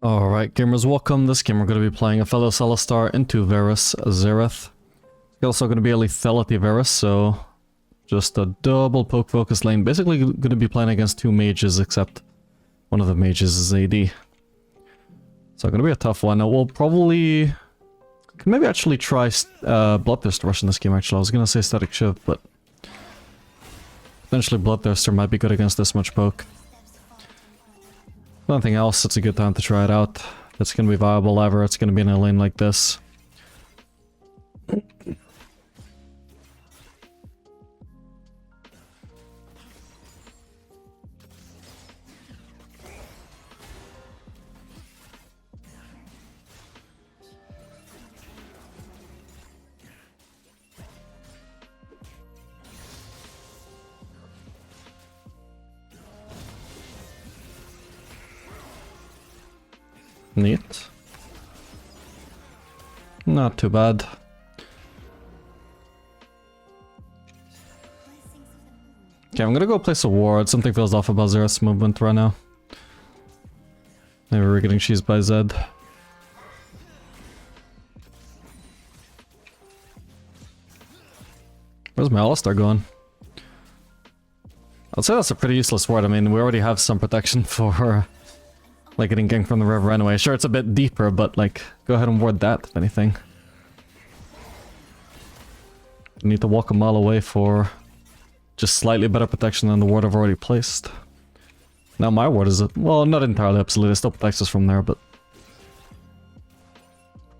Alright, gamers, welcome. This game we're going to be playing Aphelios Alistar into Varus Zareth. It's also going to be a lethality Varus, so just a double poke focus lane. Basically going to be playing against two mages, except one of the mages is AD. So going to be a tough one. We'll probably... can maybe actually try Bloodthirster Rush in this game, actually. I was going to say Static Shiv, but... potentially Bloodthirster might be good against this much poke. Nothing else, it's a good time to try it out. It's gonna be viable ever, it's gonna be in a lane like this. Neat. Not too bad. Okay, I'm gonna go place a ward. Something feels off about Zareth's movement right now. Maybe we're getting cheesed by Zed. Where's my Alistar going? I'd say that's a pretty useless ward. I mean, we already have some protection for... like getting ganked from the river anyway. Sure, it's a bit deeper, but like, go ahead and ward that, if anything. You need to walk a mile away for just slightly better protection than the ward I've already placed. Now my ward is, well, not entirely obsolete, it still protects us from there, but...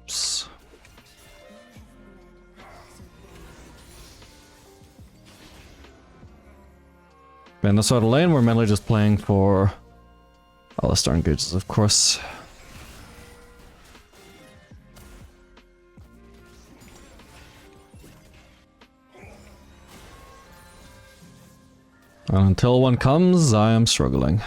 oops. Man, this side of the lane, we're mainly just playing for... Alistar engages, of course. And until one comes, I am struggling.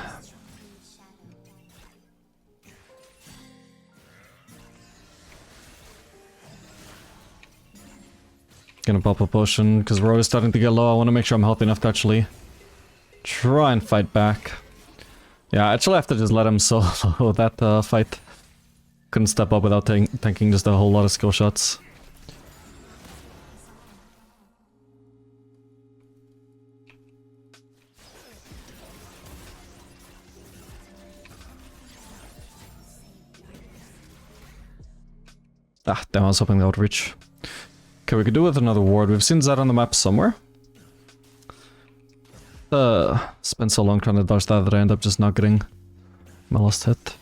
Gonna pop a potion, because we're already starting to get low. I want to make sure I'm healthy enough to actually try and fight back. Yeah, I actually have to just let him solo that fight. Couldn't step up without tanking just a whole lot of skill shots. Ah, damn, I was hoping that would reach. Okay, we could do with another ward. We've seen Zed on the map somewhere. Spent so long trying to dodge that I end up just not getting my last hit.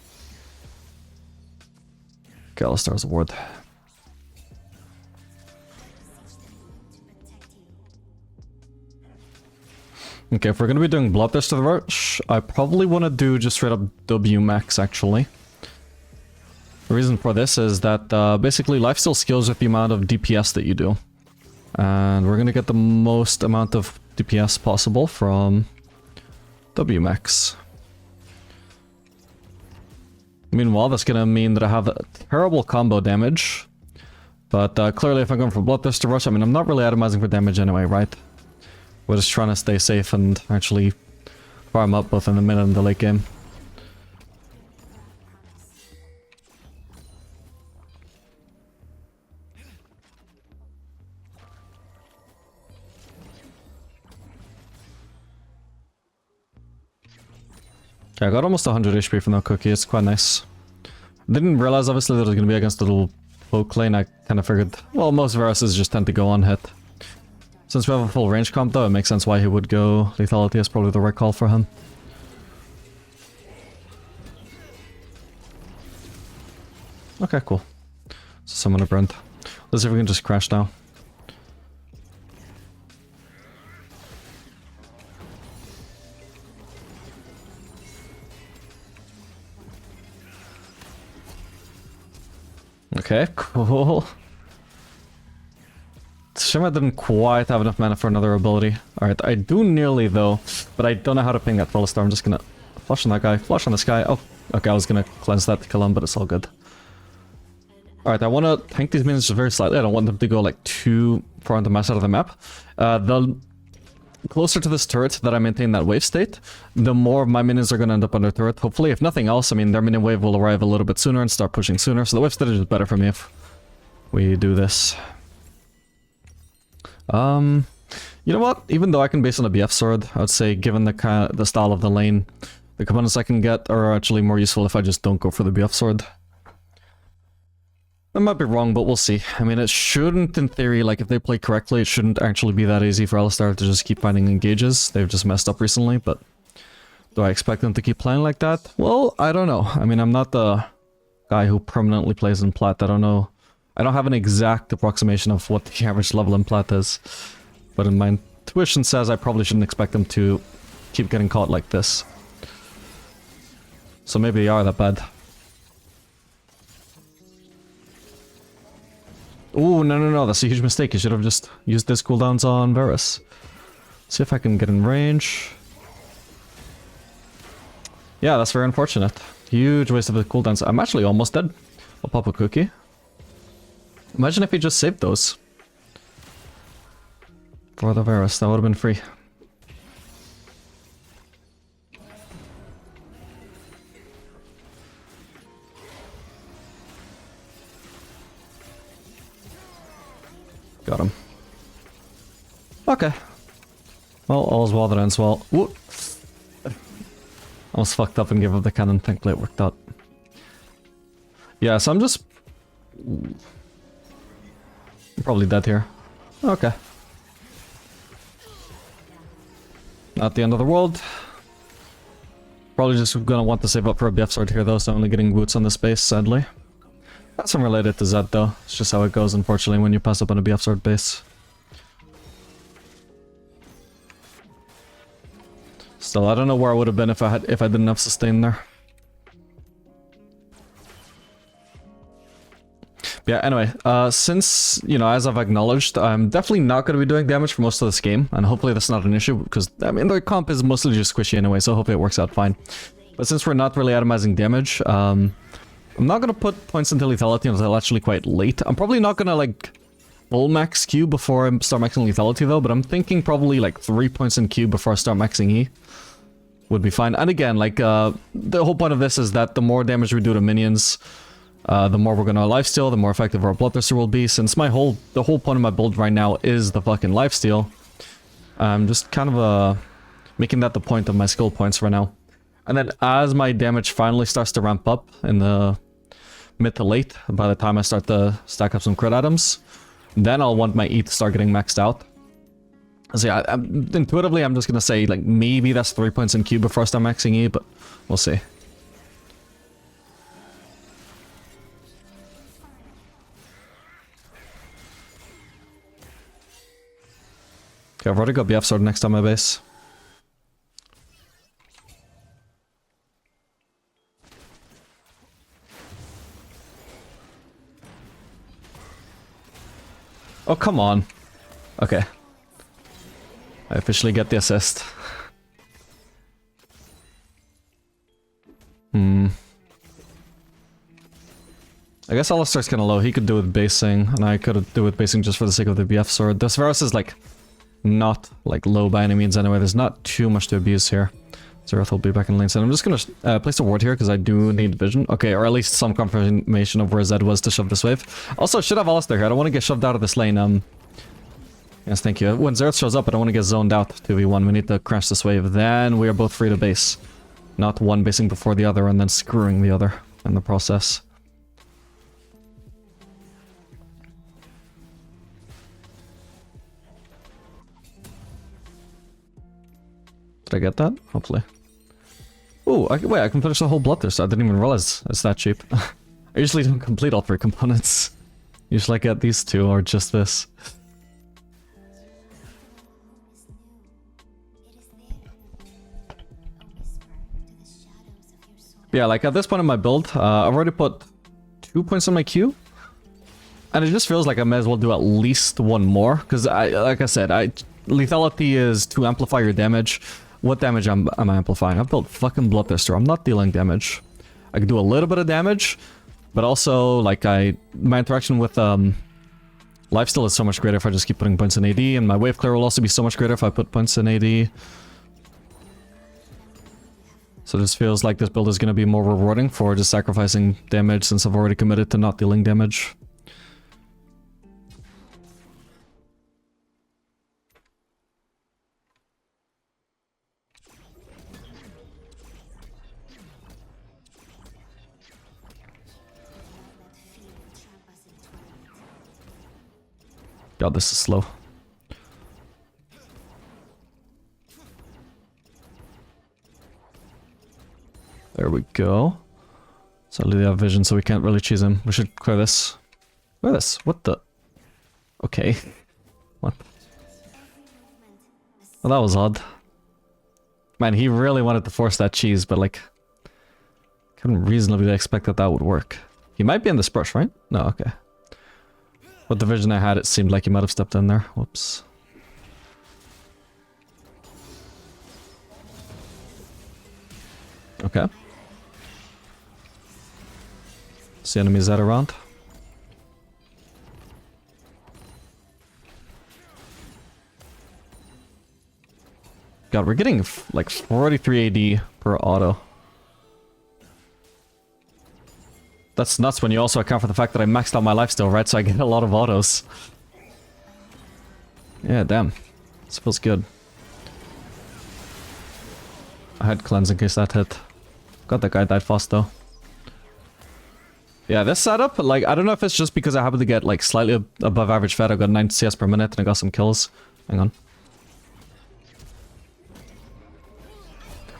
Okay, Alistar's a ward. Okay, if we're gonna be doing Bloodthirster Rush, I probably want to do just straight up W max, actually. The reason for this is that basically lifesteal scales with the amount of DPS that you do. And we're gonna get the most amount of DPS possible from W max. Meanwhile, that's gonna mean that I have terrible combo damage. But clearly if I'm going for Bloodthirster Rush, I mean, I'm not really atomizing for damage anyway, right? We're just trying to stay safe and actually farm up both in the mid and the late game. Okay, I got almost 100 HP from that cookie, it's quite nice. Didn't realize obviously that it was going to be against the little poke lane. I kind of figured, well, most Varuses just tend to go on hit. Since we have a full range comp though, it makes sense why he would go lethality. Is probably the right call for him. Okay, cool. So summon a Brent. Let's see if we can just crash now. Okay, cool. Shame I didn't quite have enough mana for another ability. Alright, I do nearly though, but I don't know how to ping that Full Star. I'm just gonna flush on that guy, flush on this guy. Oh, okay, I was gonna cleanse that to kill him, but it's all good. Alright, I want to tank these minions very slightly. I don't want them to go like too far on the mass out of the map. The closer to this turret that I maintain that wave state, the more of my minions are going to end up under turret, hopefully. If nothing else, I mean, their minion wave will arrive a little bit sooner and start pushing sooner, so the wave state is better for me if we do this. You know what? Even though I can base on a BF sword, I would say given the style of the lane, the components I can get are actually more useful if I just don't go for the BF sword. I might be wrong, but we'll see. I mean, it shouldn't, in theory, like, if they play correctly, it shouldn't actually be that easy for Alistar to just keep finding engages. They've just messed up recently, but do I expect them to keep playing like that? Well, I don't know. I mean, I'm not the guy who permanently plays in plat. I don't know. I don't have an exact approximation of what the average level in plat is, but in my intuition says I probably shouldn't expect them to keep getting caught like this. So maybe they are that bad. Oh, no, that's a huge mistake. You should have just used this cooldowns on Varus. See if I can get in range. Yeah, that's very unfortunate. Huge waste of the cooldowns. I'm actually almost dead. I'll pop a cookie. Imagine if he just saved those. For the Varus, that would have been free. Got him. Okay. Well, all's well that ends well. Ooh. Almost fucked up and gave up the cannon. Thankfully it worked out. Yeah, so I'm just... I'm probably dead here. Okay. Not the end of the world. Probably just gonna want to save up for a BF sword here though, so I'm only getting boots on this base, sadly. That's unrelated to Zed though. It's just how it goes, unfortunately, when you pass up on a BF sword base. Still, I don't know where I would have been if I didn't have sustain there. Yeah, anyway, since, you know, as I've acknowledged, I'm definitely not going to be doing damage for most of this game, and hopefully that's not an issue, because, I mean, the comp is mostly just squishy anyway, so hopefully it works out fine. But since we're not really atomizing damage, I'm not gonna put points into lethality until actually quite late. I'm probably not gonna, like, full max Q before I start maxing lethality though, but I'm thinking probably like 3 points in Q before I start maxing E would be fine. And again, like, the whole point of this is that the more damage we do to minions, the more we're gonna lifesteal, the more effective our Bloodthirster will be. Since the whole point of my build right now is the fucking lifesteal, I'm just kind of making that the point of my skill points right now. And then as my damage finally starts to ramp up in the mid to late, by the time I start to stack up some crit items, then I'll want my E to start getting maxed out. So yeah, intuitively I'm just gonna say, like, maybe that's 3 points in Q before I start maxing E, but we'll see. Okay, I've already got BF sword next on my base. Oh, come on. Okay. I officially get the assist. I guess Alistar's kinda low. He could do with basing, and I could do with basing just for the sake of the BF sword. This Varus is, like, not, like, low by any means anyway. There's not too much to abuse here. Zerath will be back in lane soon. I'm just gonna place a ward here because I do need vision. Okay, or at least some confirmation of where Zed was to shove this wave. Also, should have Alistar here. I don't want to get shoved out of this lane. Yes, thank you. When Zerath shows up, I don't want to get zoned out 2v1. We need to crash this wave. Then we are both free to base. Not one basing before the other and then screwing the other in the process. Did I get that? Hopefully. Ooh, wait, I can finish the whole Bloodthirster. I didn't even realize it's that cheap. I usually don't complete all 3 components. Usually I get these 2 or just this. Yeah, like at this point in my build, I've already put 2 points on my Q. And it just feels like I may as well do at least 1 more. Because, like I said, lethality is to amplify your damage. What damage am I amplifying? I've built fucking Bloodthirster. I'm not dealing damage. I can do a little bit of damage, but also, like, my interaction with Lifesteal is so much greater if I just keep putting points in AD, and my wave clear will also be so much greater if I put points in AD. So this feels like this build is going to be more rewarding for just sacrificing damage since I've already committed to not dealing damage. God, this is slow. There we go. Sadly, they have vision, so we can't really cheese him. We should clear this. Clear this. What the? Okay. What? Well, that was odd. Man, he really wanted to force that cheese, but like... couldn't reasonably expect that that would work. He might be in this brush, right? No, okay. With the vision I had, it seemed like he might have stepped in there. Whoops. Okay. See enemies that around. God, we're getting like 43 AD per auto. That's nuts when you also account for the fact that I maxed out my lifesteal, right? So I get a lot of autos. Yeah, damn. This feels good. I had cleanse in case that hit. God, that guy died fast though. Yeah, this setup, like, I don't know if it's just because I happen to get, like, slightly above average fed. I got 9 CS per minute and I got some kills. Hang on.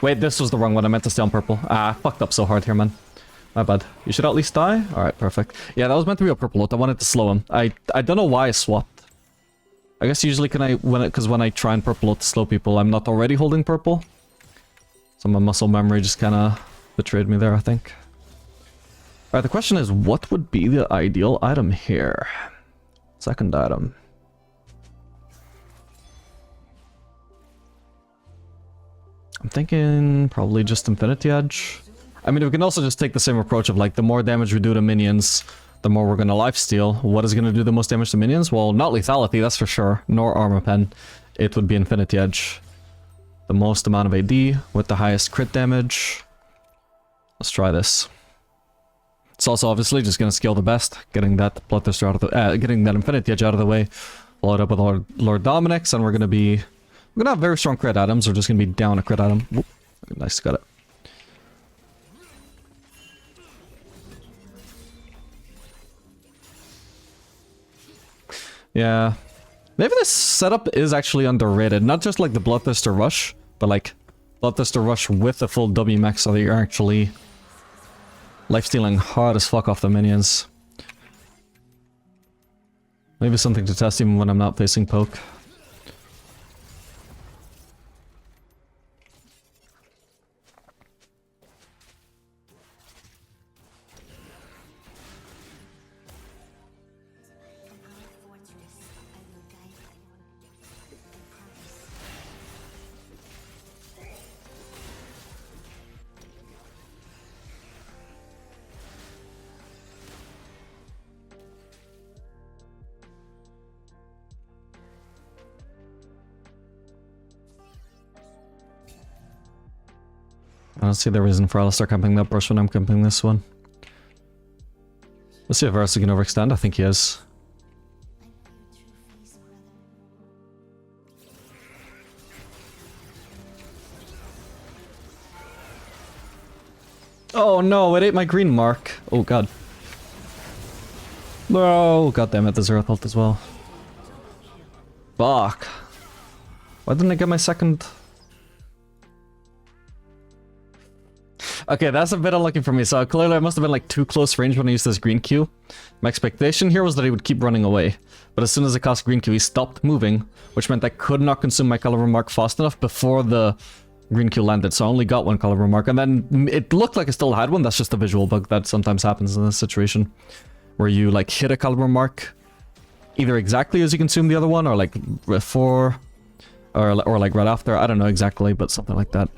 Wait, this was the wrong one. I meant to stay on purple. Ah, I fucked up so hard here, man. My bad. You should at least die? Alright, perfect. Yeah, that was meant to be a purple ult. I wanted to slow him. I don't know why I swapped. I guess usually because when I try and purple ult to slow people, I'm not already holding purple. So my muscle memory just kind of betrayed me there, I think. Alright, the question is, what would be the ideal item here? Second item. I'm thinking probably just Infinity Edge. I mean, we can also just take the same approach of, like, the more damage we do to minions, the more we're gonna lifesteal. What is gonna do the most damage to minions? Well, not lethality, that's for sure, nor armor pen. It would be Infinity Edge. The most amount of AD with the highest crit damage. Let's try this. It's also obviously just gonna scale the best, getting that Bloodthirster out of the, getting that Infinity Edge out of the way, follow it up with Lord Dominic's, and we're gonna have very strong crit items. We're just gonna be down a crit item. Whoop. Nice, got it. Yeah, maybe this setup is actually underrated. Not just like the Bloodthirster Rush, but like Bloodthirster Rush with a full W max, so that you're actually lifestealing hard as fuck off the minions. Maybe something to test even when I'm not facing poke. I don't see the reason for Alistar camping that brush when I'm camping this one. Let's see if Varus can overextend. I think he is. Oh no, it ate my green mark. Oh god. No, god damn it, there's Earth ult as well. Fuck. Why didn't I get my second? Okay, that's a bit unlucky for me, so clearly I must have been like too close range when I used this green Q. My expectation here was that he would keep running away, but as soon as I cast green Q he stopped moving, which meant I could not consume my caliber mark fast enough before the green Q landed, so I only got one caliber mark, and then it looked like I still had one. That's just a visual bug that sometimes happens in this situation, where you like hit a caliber mark either exactly as you consume the other one, or like before, or like right after. I don't know exactly, but something like that.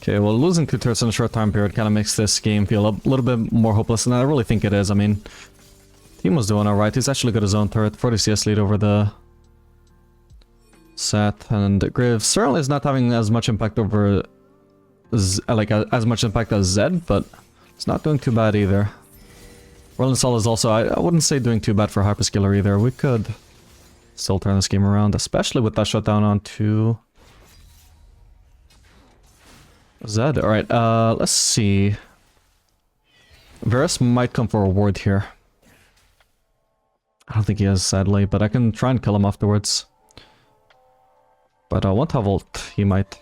Okay, well, losing 2 turrets in a short time period kind of makes this game feel a little bit more hopeless than I really think it is. I mean, team was doing alright. He's actually got his own turret, 40 CS lead over the set, and Graves certainly is not having as much impact over, as much impact as Zed, but it's not doing too bad either. Roland Sol is also, I wouldn't say doing too bad for Hyperscaler either. We could still turn this game around, especially with that shutdown onto Zed. Alright, let's see. Varus might come for a ward here. I don't think he is, sadly, but I can try and kill him afterwards. But I won't have ult, he might.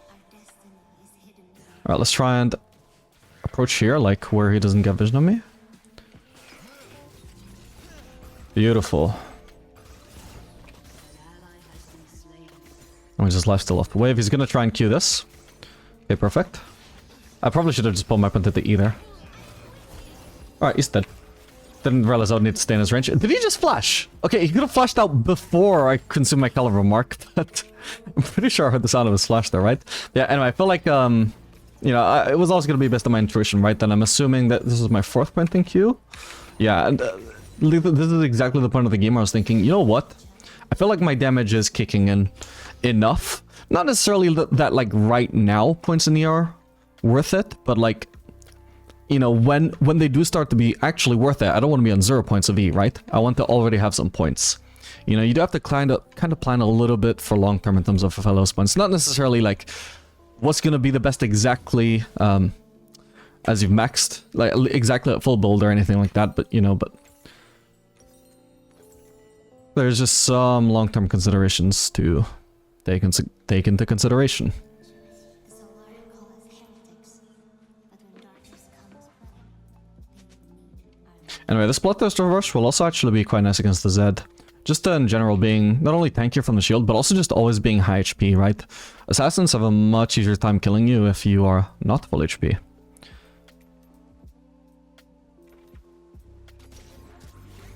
Alright, let's try and approach here, like where he doesn't get vision of me. Beautiful. And we just lifesteal off the wave. He's gonna try and Q this. Okay, perfect. I probably should have just pulled my point at the E there. Alright, he's dead. Didn't realize I would need to stay in his range. Did he just flash? Okay, he could have flashed out before I consumed my caliber mark, but I'm pretty sure I heard the sound of his flash there, right? Yeah, anyway, I feel like, you know, it was also going to be based on my intuition, right? Then I'm assuming that this is my 4th point in queue. Yeah, and this is exactly the point of the game where I was thinking, you know what? I feel like my damage is kicking in enough. Not necessarily that like, right now, points in the are worth it, but, like, you know, when they do start to be actually worth it, I don't want to be on 0 points of E, right? I want to already have some points. You know, you do have to kind of plan a little bit for long term in terms of Aphelios points. Not necessarily like what's going to be the best exactly as you've maxed, like exactly at full build or anything like that, but you know, but there's just some long term considerations to take into consideration. Anyway, this Bloodthirster Rush will also actually be quite nice against the Zed. Just in general being not only tankier from the shield, but also just always being high HP, right? Assassins have a much easier time killing you if you are not full HP.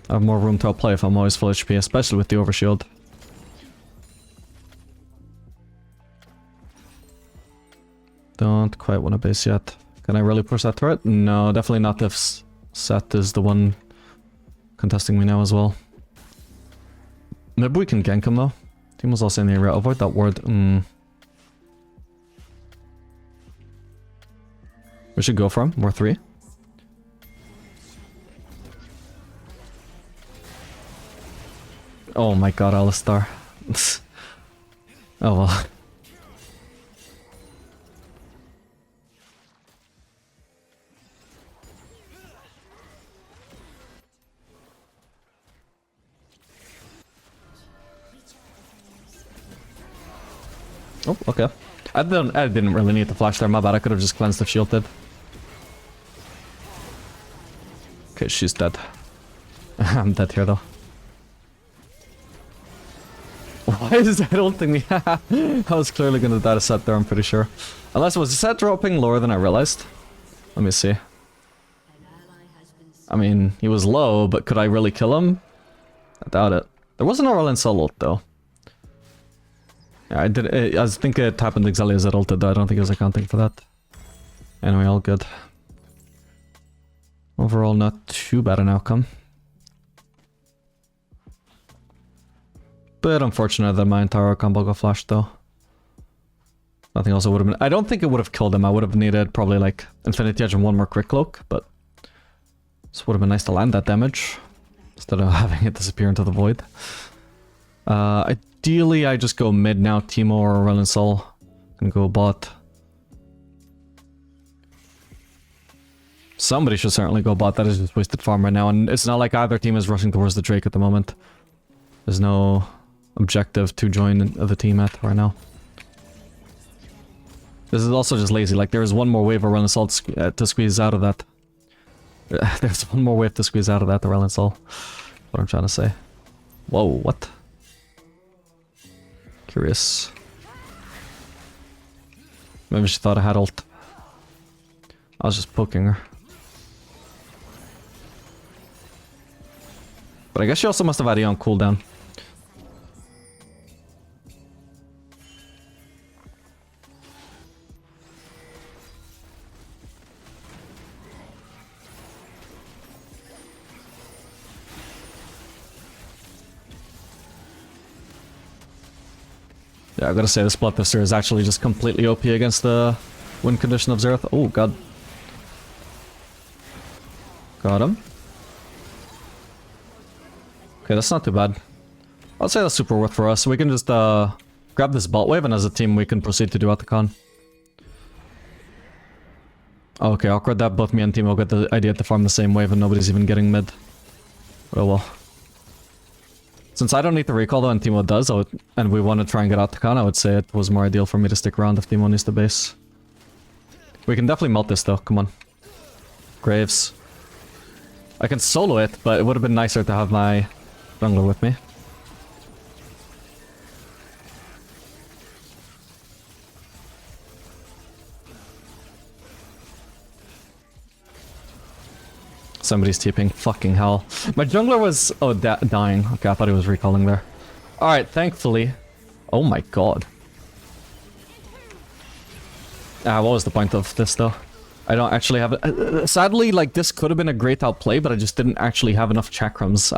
I have more room to outplay if I'm always full HP, especially with the overshield. Don't quite want to base yet. Can I really push that turret? No, definitely not if Set is the one contesting me now as well. Maybe we can gank him though. Team was also in the area. Avoid that ward. We should go for him. We're 3. Oh my god, Alistar. Oh well. Oh, okay. I didn't really need to flash there, my bad. I could have just cleansed if shielded. Okay, she's dead. I'm dead here though. Why is that ulting me? I was clearly gonna die to Set there, I'm pretty sure. Unless it was Set dropping lower than I realized. Let me see. I mean, he was low, but could I really kill him? I doubt it. There wasn't a Roland Sol ult though. Yeah, I think it happened exactly as it ulted though. I don't think it was accounting for that. Anyway, all good. Overall, not too bad an outcome. Bit unfortunate that my entire combo got flashed though. Nothing else would have been. I don't think it would have killed him. I would have needed probably like Infinity Edge and 1 more Crit Cloak, but this would have been nice to land that damage instead of having it disappear into the void. Ideally, I just go mid now, Teemo or Roland Sol, and go bot. Somebody should certainly go bot. That is just wasted farm right now, and it's not like either team is rushing towards the Drake at the moment. There's no objective to join the team at right now. This is also just lazy. Like, there is one more wave of Roland Sol to squeeze out of that. There's one more wave to squeeze out of that, the Roland Sol. What I'm trying to say. Whoa, what? Curious. Maybe she thought I had ult. I was just poking her. But I guess she also must have had it on cooldown. Yeah, I gotta say this Bloodthirster is actually just completely OP against the win condition of Xerath. Oh god. Got him. Okay, that's not too bad. I'll say that's super worth for us. We can just grab this bot wave, and as a team we can proceed to do Atacon. Okay, awkward that both me and Timo got the idea to farm the same wave and nobody's even getting mid. Oh well. Since I don't need to recall though and Timo does, and we want to try and get Atacon, I would say it was more ideal for me to stick around if Timo needs the base. We can definitely melt this though, come on. Graves. I can solo it, but it would have been nicer to have my jungler with me. Somebody's TPing. Fucking hell. My jungler was... oh, dying. Okay, I thought he was recalling there. Alright, thankfully. Oh my god. What was the point of this, though? I don't actually have it. Sadly, like, this could have been a great outplay, but I just didn't actually have enough chakrams.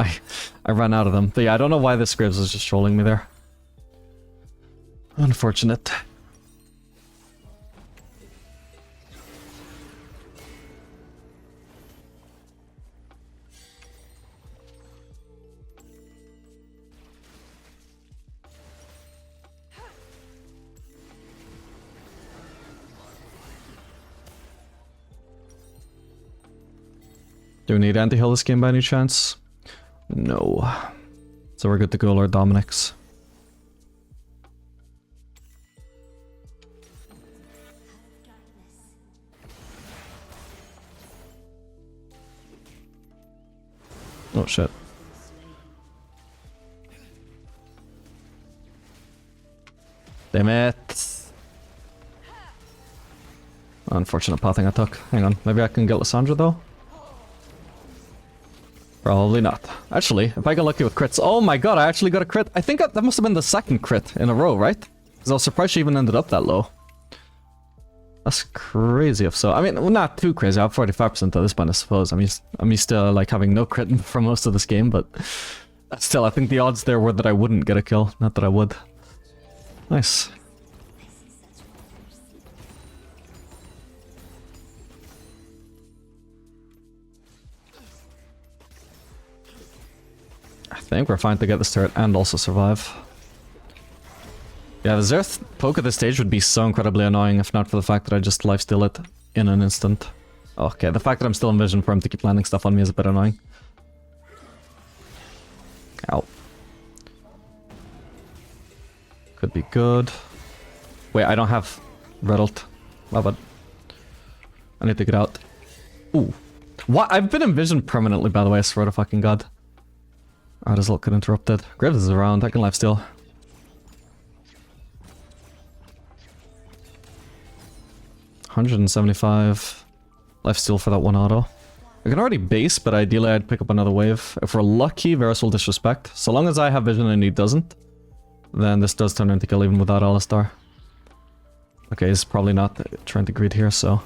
I ran out of them. But yeah, I don't know why this Graves was just trolling me there. Unfortunate. Do we need anti-heal this game by any chance? No. So we're good to go, Lord Dominic's. Oh shit. Damn it. Unfortunate pathing I took. Hang on, maybe I can get Lysandra though? Probably not. Actually, if I get lucky with crits... oh my god, I actually got a crit. I think that must have been the second crit in a row, right? Because I was surprised she even ended up that low. That's crazy if so. I mean, well, not too crazy. I have 45% at this point, I suppose. I'm used to like having no crit for most of this game, but... still, I think the odds there were that I wouldn't get a kill, not that I would. Nice. I think we're fine to get this turret and also survive. Yeah, the Xerath poke at this stage would be so incredibly annoying if not for the fact that I just lifesteal it in an instant. Okay, the fact that I'm still in vision for him to keep landing stuff on me is a bit annoying. Ow. Could be good. Wait, I don't have red ult. My bad. I need to get out. Ooh. What? I've been in vision permanently, by the way, I swear to fucking god. Oh, this ult got interrupted. Graves is around, I can lifesteal. $175 lifesteal for that one auto. I can already base, but ideally I'd pick up another wave. If we're lucky, Varus will disrespect. So long as I have vision and he doesn't, then this does turn into kill even without Alistar. Okay, he's probably not trying to greed here, so...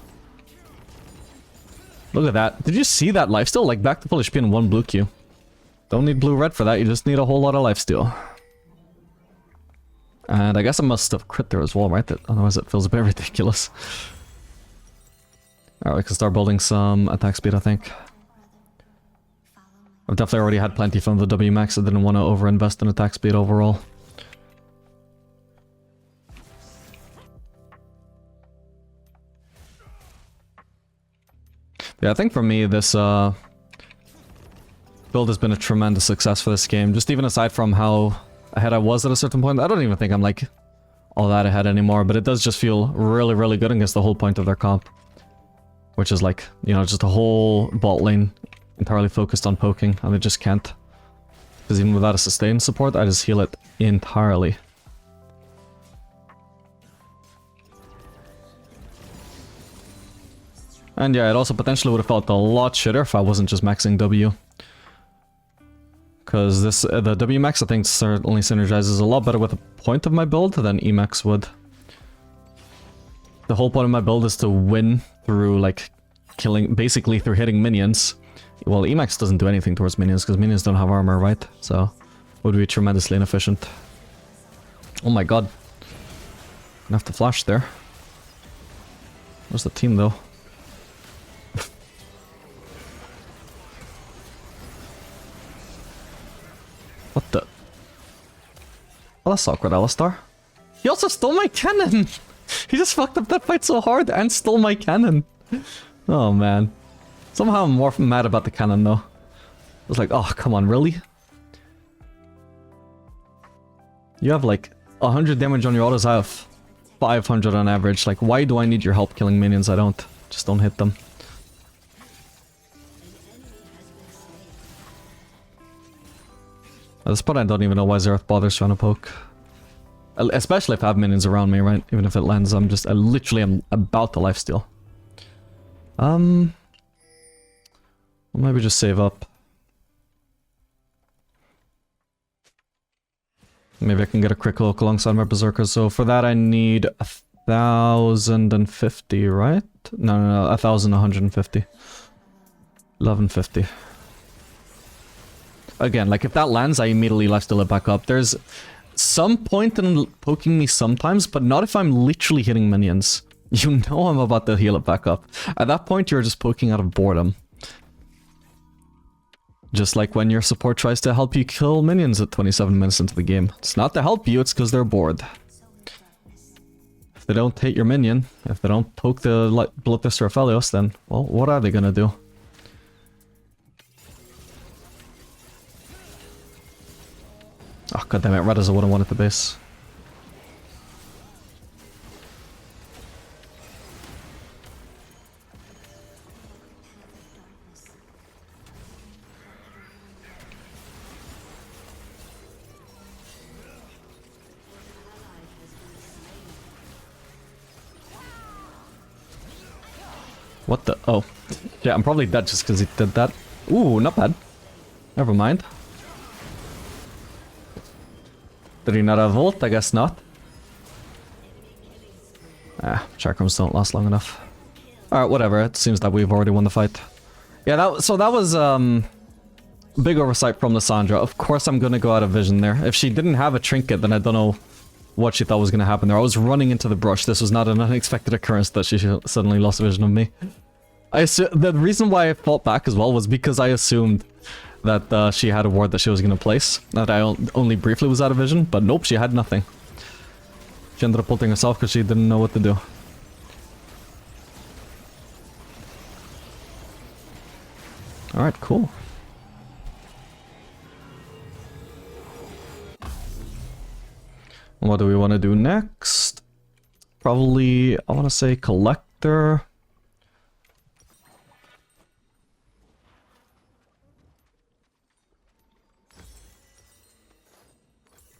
look at that. Did you see that lifesteal? Like, back to full HP in one blue Q. Don't need blue-red for that, you just need a whole lot of lifesteal. And I guess I must have crit there as well, right? Otherwise it feels a bit ridiculous. Alright, we can start building some attack speed, I think. I've definitely already had plenty from the W max, I didn't want to overinvest in attack speed overall. Yeah, I think for me, this build has been a tremendous success for this game. Just even aside from how ahead I was at a certain point, I don't even think I'm like all that ahead anymore, but it does just feel really, really good against the whole point of their comp. Which is like, you know, just a whole bot lane entirely focused on poking, and they just can't. Because even without a sustain support, I just heal it entirely. And yeah, it also potentially would have felt a lot shitter if I wasn't just maxing W. Because this, the W max I think certainly synergizes a lot better with the point of my build than E max would. The whole point of my build is to win through, like, killing, basically through hitting minions. Well, E max doesn't do anything towards minions, because minions don't have armor, right? So, would be tremendously inefficient. Oh my god. Gonna have to flash there. Where's the team though? What the? Oh, that's awkward, Alistar. He also stole my cannon! He just fucked up that fight so hard and stole my cannon. Oh man. Somehow I'm more mad about the cannon though. I was like, oh, come on, really? You have like 100 damage on your autos, I have 500 on average. Like, why do I need your help killing minions? I don't. Just don't hit them. At this point I don't even know why Xerath bothers trying to poke. Especially if I have minions around me, right? Even if it lands, I literally am about to lifesteal. Well, maybe just save up. Maybe I can get a quick look alongside my berserkers. So for that I need 1,050, right? No, 1,150. 1,150. Again, like if that lands, I immediately lifesteal it back up. There's some point in poking me sometimes, but not if I'm literally hitting minions. You know I'm about to heal it back up. At that point, you're just poking out of boredom. Just like when your support tries to help you kill minions at 27 minutes into the game. It's not to help you, it's because they're bored. If they don't hit your minion, if they don't poke the Bloodthirster Aphelios, then, well, what are they gonna do? Oh, goddammit, red is a 1-on-1 at the base. What the? Oh. Yeah, I'm probably dead just because he did that. Ooh, not bad. Never mind. Did he not have ult? I guess not. Ah, chakrams don't last long enough. Alright, whatever. It seems that we've already won the fight. Yeah, that was big oversight from Lissandra. Of course I'm gonna go out of vision there. If she didn't have a trinket, then I don't know what she thought was gonna happen there. I was running into the brush. This was not an unexpected occurrence that she suddenly lost vision of me. The reason why I fought back as well was because I assumed that she had a ward that she was gonna place. That I only briefly was out of vision, but nope, she had nothing. She ended up ulting herself because she didn't know what to do. Alright, cool. What do we want to do next? Probably, I want to say Collector.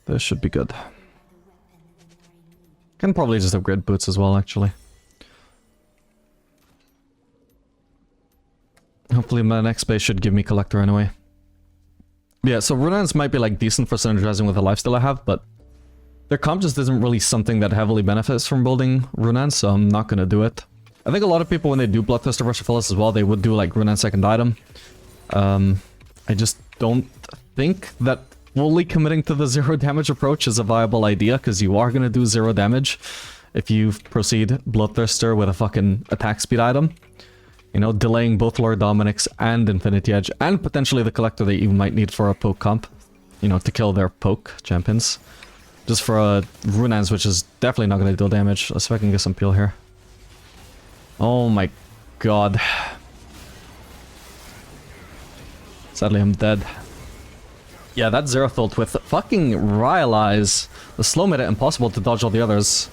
This should be good. Can probably just upgrade boots as well, actually. Hopefully my next base should give me Collector anyway. Yeah, so Runaan's might be like decent for synergizing with the lifesteal I have, but their comp just isn't really something that heavily benefits from building Runaan, so I'm not gonna do it. I think a lot of people, when they do Bloodthirster versus Aphelios as well, they would do like Runaan second item. I just don't think that fully committing to the 0 damage approach is a viable idea, because you are gonna do 0 damage if you proceed Bloodthirster with a fucking attack speed item. You know, delaying both Lord Dominic's and Infinity Edge, and potentially the Collector they even might need for a poke comp. You know, to kill their poke champions. Just for Runaan's, which is definitely not going to deal damage. Let's see if I can get some peel here. Oh my god. Sadly, I'm dead. Yeah, that Xerath ult with fucking Rylai's. The slow made it impossible to dodge all the others.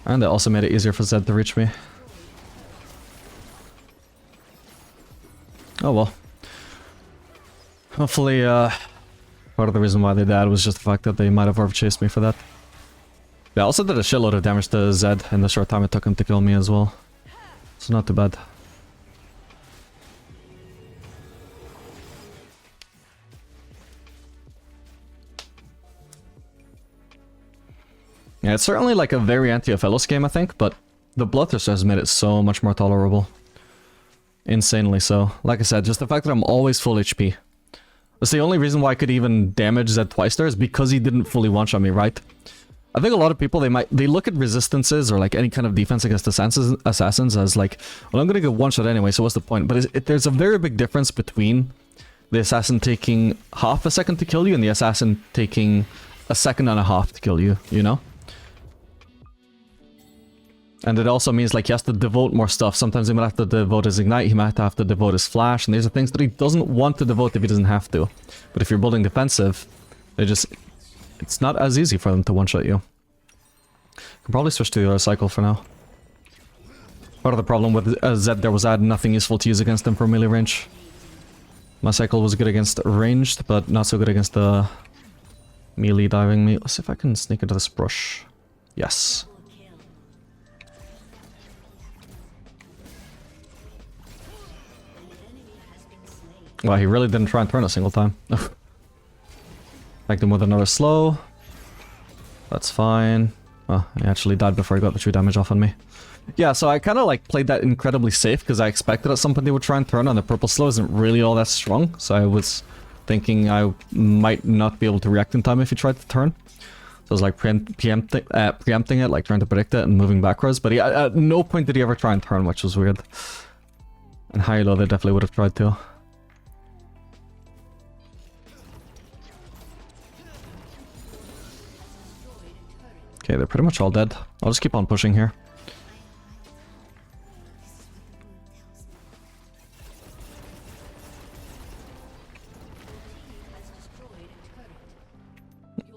And it also made it easier for Zed to reach me. Oh well. Hopefully, part of the reason why they died was just the fact that they might have overchased me for that. Yeah, I also did a shitload of damage to Zed in the short time it took him to kill me as well. So not too bad. Yeah, it's certainly like a very anti-Aphelios game, I think, but the Bloodthirster has made it so much more tolerable. Insanely so. Like I said, just the fact that I'm always full HP. That's the only reason why I could even damage Zed twice there, is because he didn't fully one-shot me, right? I think a lot of people, they look at resistances or like any kind of defense against assassins as like, well, I'm gonna get one shot anyway, so what's the point? But there's a very big difference between the assassin taking half a second to kill you and the assassin taking a second and a half to kill you, you know? And it also means like he has to devote more stuff. Sometimes he might have to devote his ignite, he might have to devote his flash, and these are things that he doesn't want to devote if he doesn't have to. But if you're building defensive, it's not as easy for them to one-shot you. Can probably switch to the other cycle for now. Part of the problem with Zed there was I had nothing useful to use against him for melee range. My cycle was good against ranged, but not so good against the melee diving me. Let's see if I can sneak into this brush. Yes. Wow, he really didn't try and turn a single time. Tagged him with another slow. That's fine. Oh, he actually died before he got the true damage off on me. Yeah, so I kind of like played that incredibly safe because I expected at some point they would try and turn, and the purple slow isn't really all that strong. So I was thinking I might not be able to react in time if he tried to turn. So I was like preempting it, like trying to predict it and moving backwards. But at no point did he ever try and turn, which was weird. And high low, they definitely would have tried to. Okay, they're pretty much all dead. I'll just keep on pushing here.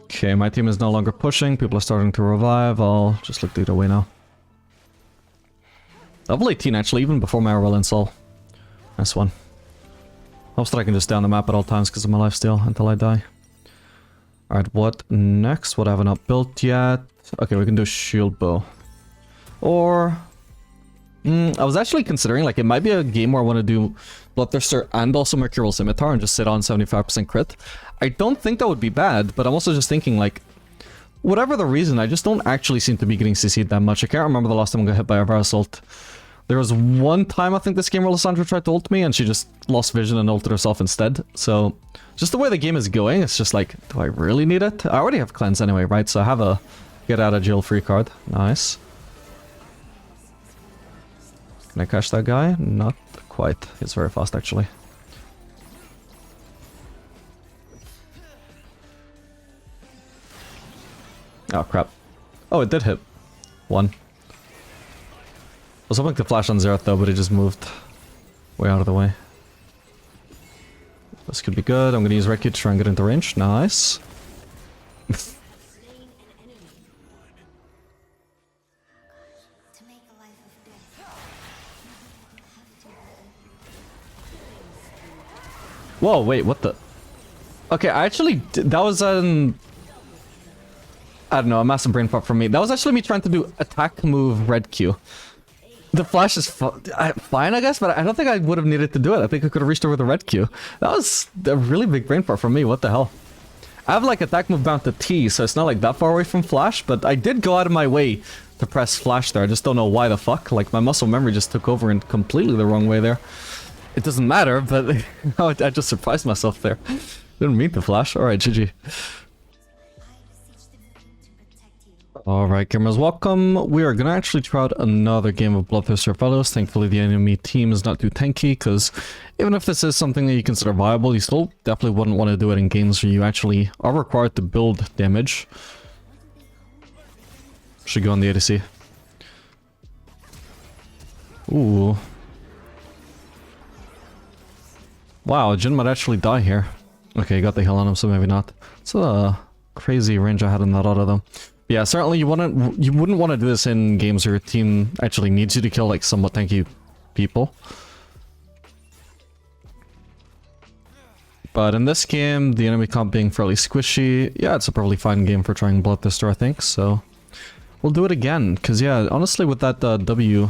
Okay, my team is no longer pushing. People are starting to revive. I'll just look the other way now. Level 18 actually, even before my Aurelion Soul. Nice one. Hopes that I can just stay on the map at all times because of my lifesteal until I die. Alright, what next? What I have not built yet? Okay, we can do shield bow. Or... I was actually considering, like, it might be a game where I want to do Bloodthirster and also Mercurial Scimitar and just sit on 75% crit. I don't think that would be bad, but I'm also just thinking, like, whatever the reason, I just don't actually seem to be getting CC'd that much. I can't remember the last time I got hit by a Varus ult. There was one time I think this game where Lissandra tried to ult me and she just lost vision and ulted herself instead. So, just the way the game is going, it's just like, do I really need it? I already have cleanse anyway, right? So I have a get out of jail free card. Nice. Can I catch that guy? Not quite. He's very fast actually. Oh crap. Oh, it did hit. One. I was hoping to flash on Xerath though, but it just moved way out of the way. This could be good. I'm gonna use Reiki to try and get into range. Nice. Whoa, wait, what the? Okay, I actually, that was I don't know, a massive brain pop from me. That was actually me trying to do attack move red Q. The flash is fine, I guess, but I don't think I would have needed to do it. I think I could have reached over the red Q. That was a really big brain pop from me, what the hell. I have like attack move bound to T, so it's not like that far away from flash, but I did go out of my way to press flash there. I just don't know why the fuck. Like my muscle memory just took over in completely the wrong way there. It doesn't matter, but I just surprised myself there. Didn't mean to flash. Alright, GG. Alright, gamers, welcome. We are gonna actually try out another game of Bloodthirster Aphelios. Thankfully, the enemy team is not too tanky, because even if this is something that you consider viable, you still definitely wouldn't want to do it in games where you actually are required to build damage. Should go on the ADC. Ooh. Wow, Jhin might actually die here. Okay, got the heal on him, so maybe not. It's a crazy range I had in that auto, though. Yeah, certainly you wouldn't want to do this in games where your team actually needs you to kill like somewhat tanky people. But in this game, the enemy comp being fairly squishy, yeah, it's a perfectly fine game for trying Bloodthirster, I think, so... We'll do it again, because yeah, honestly with that W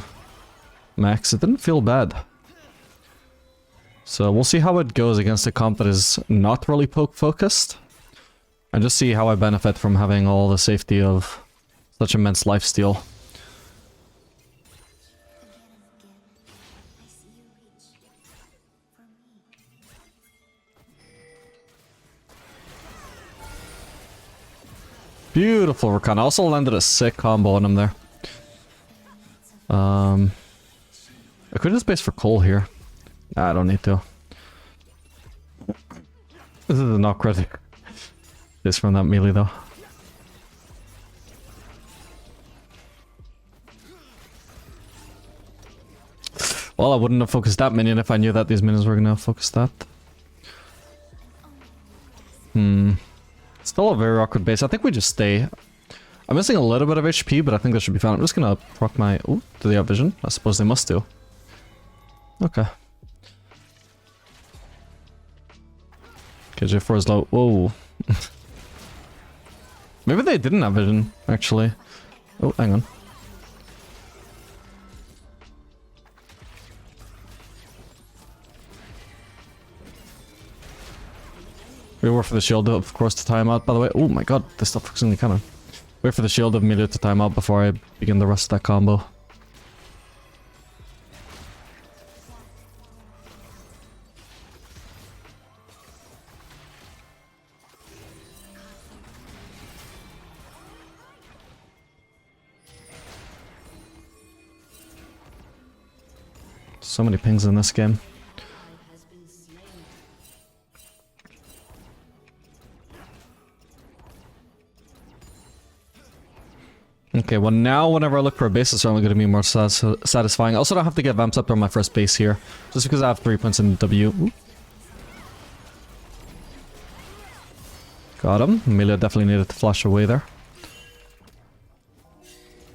max, it didn't feel bad. So we'll see how it goes against a comp that is not really poke focused. And just see how I benefit from having all the safety of such immense lifesteal. Beautiful Rakan. Also landed a sick combo on him there. I could just base for Cole here. Nah, I don't need to. This is not critic. This from that melee though. Well, I wouldn't have focused that minion if I knew that these minions were gonna focus that. Still a very awkward base. I think we just stay. I'm missing a little bit of HP, but I think that should be fine. I'm just gonna proc my... Ooh, do they have vision? I suppose they must do. Okay. Okay, J4 is low. Whoa. Maybe they didn't have vision, actually. Oh, hang on. We wait for the shield, of course, to time out, by the way. Oh my god, this stuff looks in the cannon. Wait for the shield of melee to time out before I begin the rest of that combo. So many pings in this game. Okay, well now whenever I look for a base, it's certainly going to be more satisfying. I also don't have to get Vamps up on my first base here, just because I have 3 points in W. Ooh. Got him. Melee definitely needed to flash away there.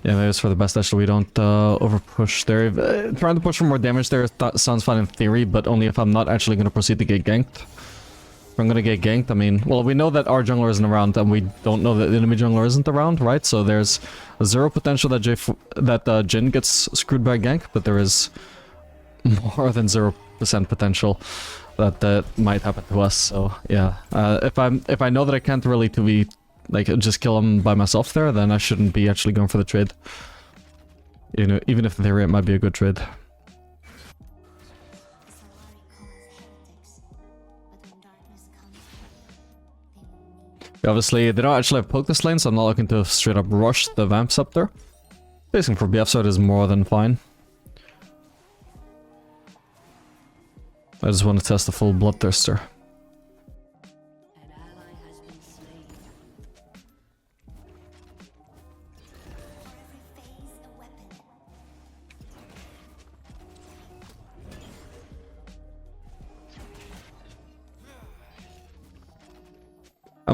Yeah, maybe it's for the best actually we don't over push there. Trying to push for more damage there sounds fine in theory, but only if I'm not actually going to proceed to get ganked. If I'm going to get ganked, I mean, well, we know that our jungler isn't around, and we don't know that the enemy jungler isn't around, right? So there's zero potential that Jhin gets screwed by gank, but there is more than 0% potential that that might happen to us. So yeah, if I know that I can't really like just kill him by myself there, then I shouldn't be actually going for the trade. You know, even if in theory it might be a good trade. Obviously, they don't actually have poke this lane, so I'm not looking to straight up rush the Vamps up there. Basing for BF side is more than fine. I just want to test the full Bloodthirster.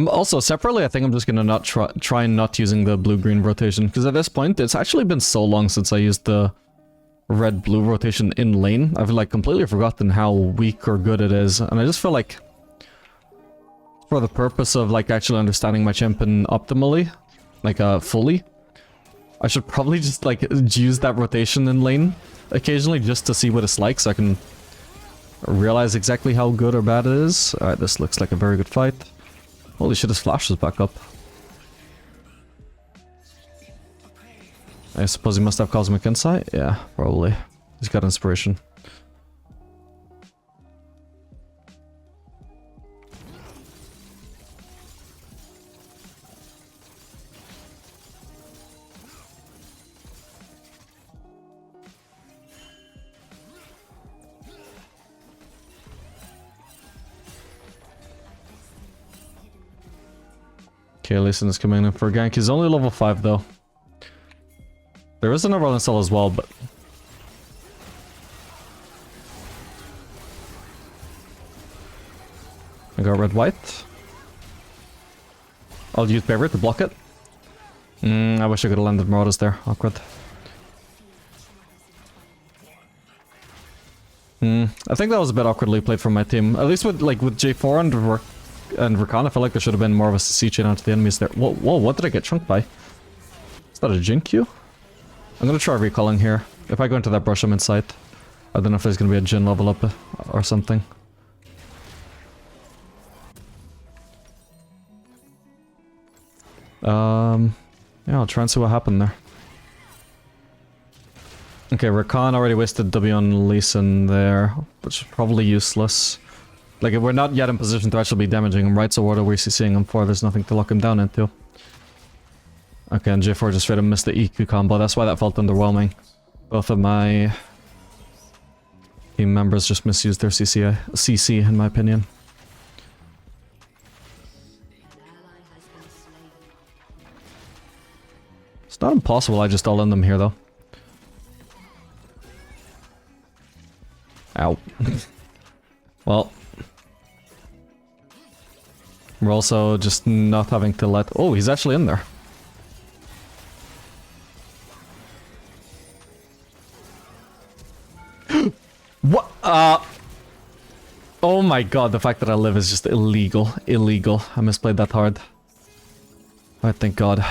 Also, separately, I think I'm just gonna not try not using the blue-green rotation, because at this point, it's actually been so long since I used the red-blue rotation in lane. I've like completely forgotten how weak or good it is, and I just feel like for the purpose of like actually understanding my champion optimally, like fully, I should probably just like use that rotation in lane occasionally just to see what it's like, so I can realize exactly how good or bad it is. Alright, this looks like a very good fight. Holy shit, his flash is back up. I suppose he must have Cosmic Insight? Yeah, probably. He's got inspiration. Okay, Leeson is coming in for a gank. He's only level 5 though. There is another install as well, but... I got red-white. I'll use Barrier to block it. I wish I could have landed Marauders there. Awkward. I think that was a bit awkwardly played from my team. At least with J4 and Rakan, I feel like there should have been more of a CC chain onto the enemies there. Whoa, what did I get chunked by? Is that a Jhin Q? I'm gonna try recalling here. If I go into that brush, I'm inside. I don't know if there's gonna be a Jhin level up or something. Yeah, I'll try and see what happened there. Okay, Rakan already wasted W on Leeson there, which is probably useless. Like, we're not yet in position to actually be damaging him, right? So what are we seeing him for? There's nothing to lock him down into. Okay, and J4 just straight up missed the EQ combo. That's why that felt underwhelming. Both of my team members just misused their CC, in my opinion. It's not impossible, I just all in them here, though. Ow. Well. We're also just not having to let... Oh, he's actually in there. What? Oh my god, the fact that I live is just illegal. Illegal. I misplayed that hard. I thank god.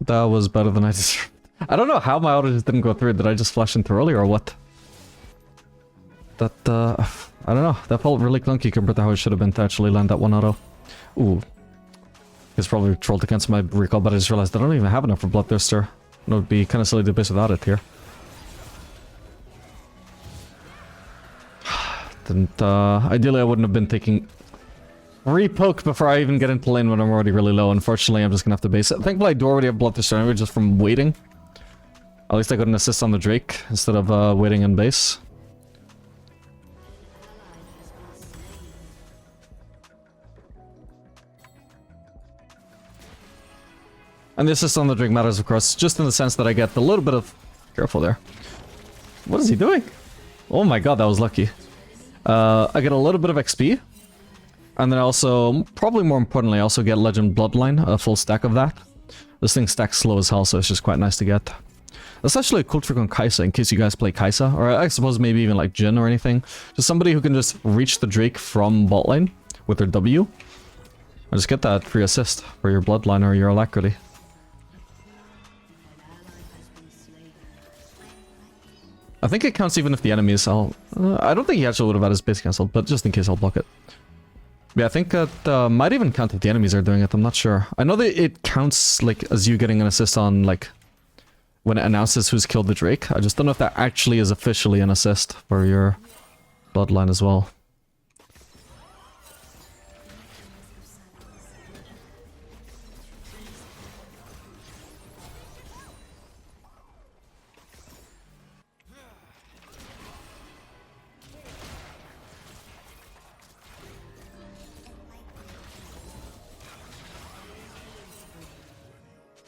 That was better than I deserved. I don't know how my auto just didn't go through. Did I just flash into early or what? That, I don't know. That felt really clunky compared to how it should have been to actually land that one auto. Ooh. It's probably trolled against my recall, but I just realized I don't even have enough for Bloodthirster. It would be kind of silly to base without it here. Didn't, ideally I wouldn't have been taking repoke before I even get into lane when I'm already really low. Unfortunately, I'm just gonna have to base it. Thankfully, I do already have Bloodthirster anyway, just from waiting. At least I got an assist on the Drake instead of waiting in base. And the assist on the Drake matters, of course, just in the sense that I get a little bit of... Careful there. What is he doing? Oh my god, that was lucky. I get a little bit of XP. And then also, probably more importantly, I also get Legend Bloodline, a full stack of that. This thing stacks slow as hell, so it's just quite nice to get. That's actually a cool trick on Kai'Sa, in case you guys play Kai'Sa, or I suppose maybe even like Jhin or anything. Just somebody who can just reach the Drake from bot lane with their W. And just get that free assist for your Bloodline or your Alacrity. I think it counts even if the enemy is... I don't think he actually would have had his base cancelled, but just in case I'll block it. Yeah, I think it might even count if the enemies are doing it, I'm not sure. I know that it counts like as you getting an assist on like... when it announces who's killed the Drake. I just don't know if that actually is officially an assist for your Bloodline as well.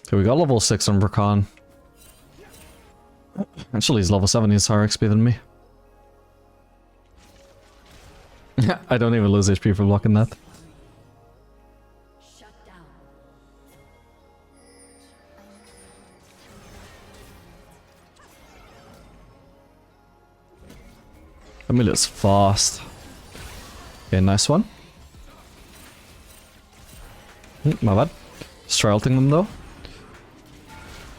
Okay, we got level 6 on Rakan. Actually, he's level 7, he's higher XP than me. I don't even lose HP for blocking that. Aphelios fast. Okay, nice one. My bad. Just try ulting them though.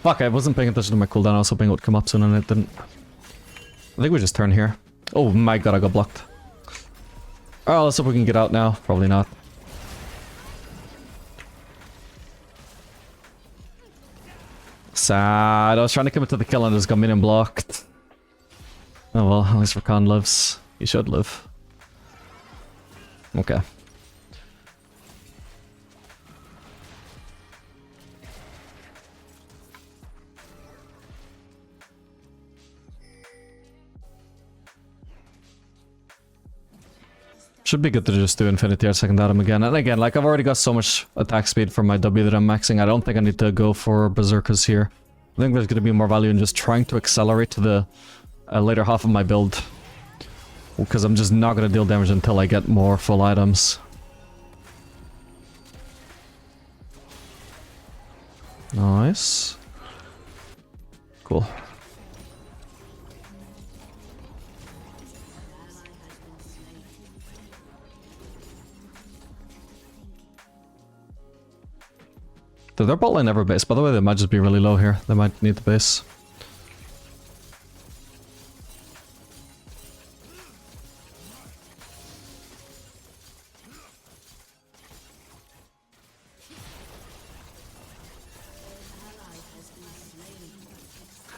Fuck, I wasn't paying attention to my cooldown, I was hoping it would come up soon and it didn't. I think we just turn here. Oh my god, I got blocked. Oh, let's hope we can get out now. Probably not. Sad, I was trying to commit to the kill and just got minion blocked. Oh well, at least Rakan lives. He should live. Okay. Should be good to just do Infinity or second Atom again. And again, like I've already got so much attack speed from my W that I'm maxing. I don't think I need to go for Berserkers here. I think there's going to be more value in just trying to accelerate to the later half of my build. Because I'm just not going to deal damage until I get more full items. Nice. Cool. Did their bot line ever base? By the way, they might just be really low here. They might need the base.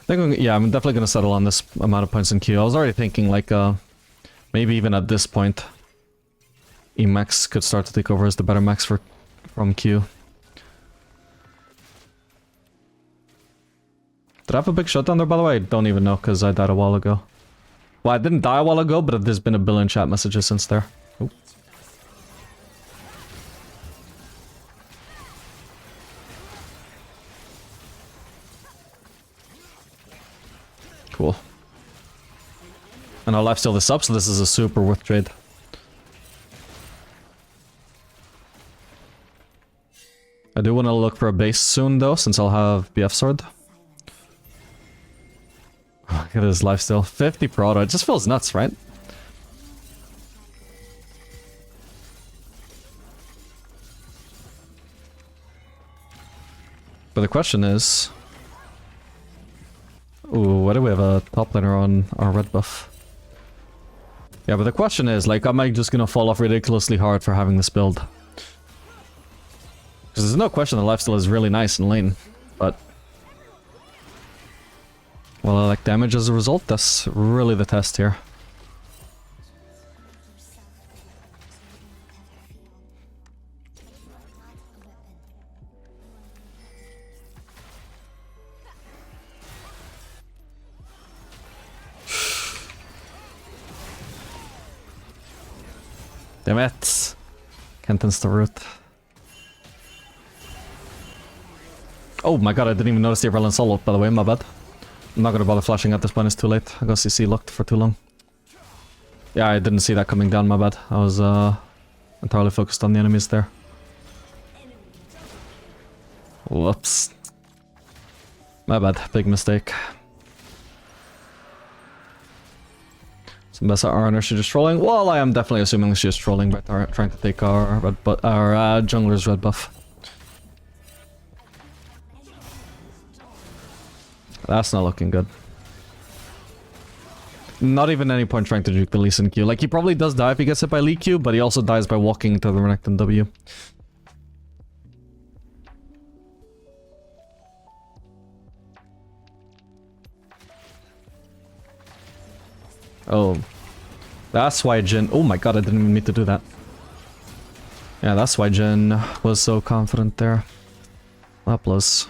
I think, yeah, I'm definitely going to settle on this amount of points in queue. I was already thinking, like, Maybe even at this point, Emax could start to take over as the better max from Q. Did I have a big shutdown there, by the way? I don't even know, because I died a while ago. Well, I didn't die a while ago, but there's been a billion chat messages since there. Ooh. Cool. And our lifesteal this up, so this is a super worth trade. I do want to look for a base soon, though, since I'll have BF sword. Look at his lifesteal. 50 per auto. It just feels nuts, right? But the question is... Ooh, why do we have a top laner on our red buff? Yeah, but the question is, like, am I just gonna fall off ridiculously hard for having this build? Because there's no question the lifesteal is really nice in lane, but... Well, I like damage as a result. That's really the test here. Damn it! Can't insta root. Oh my god, I didn't even notice the Aphelios solo, by the way, my bad. I'm not gonna bother flashing at this point, it's too late. I got CC locked for too long. Yeah, I didn't see that coming down, my bad. I was entirely focused on the enemies there. Whoops. My bad, big mistake. Some Arner, she's just trolling. Well, I am definitely assuming she's trolling by trying to take our jungler's red buff. That's not looking good. Not even any point trying to juke the Lee Sin Q. Like, he probably does die if he gets hit by Lee Q, but he also dies by walking into the Renekton W. Oh. That's why Jhin... Oh my god, I didn't even mean to do that. Yeah, that's why Jhin was so confident there. Laplas.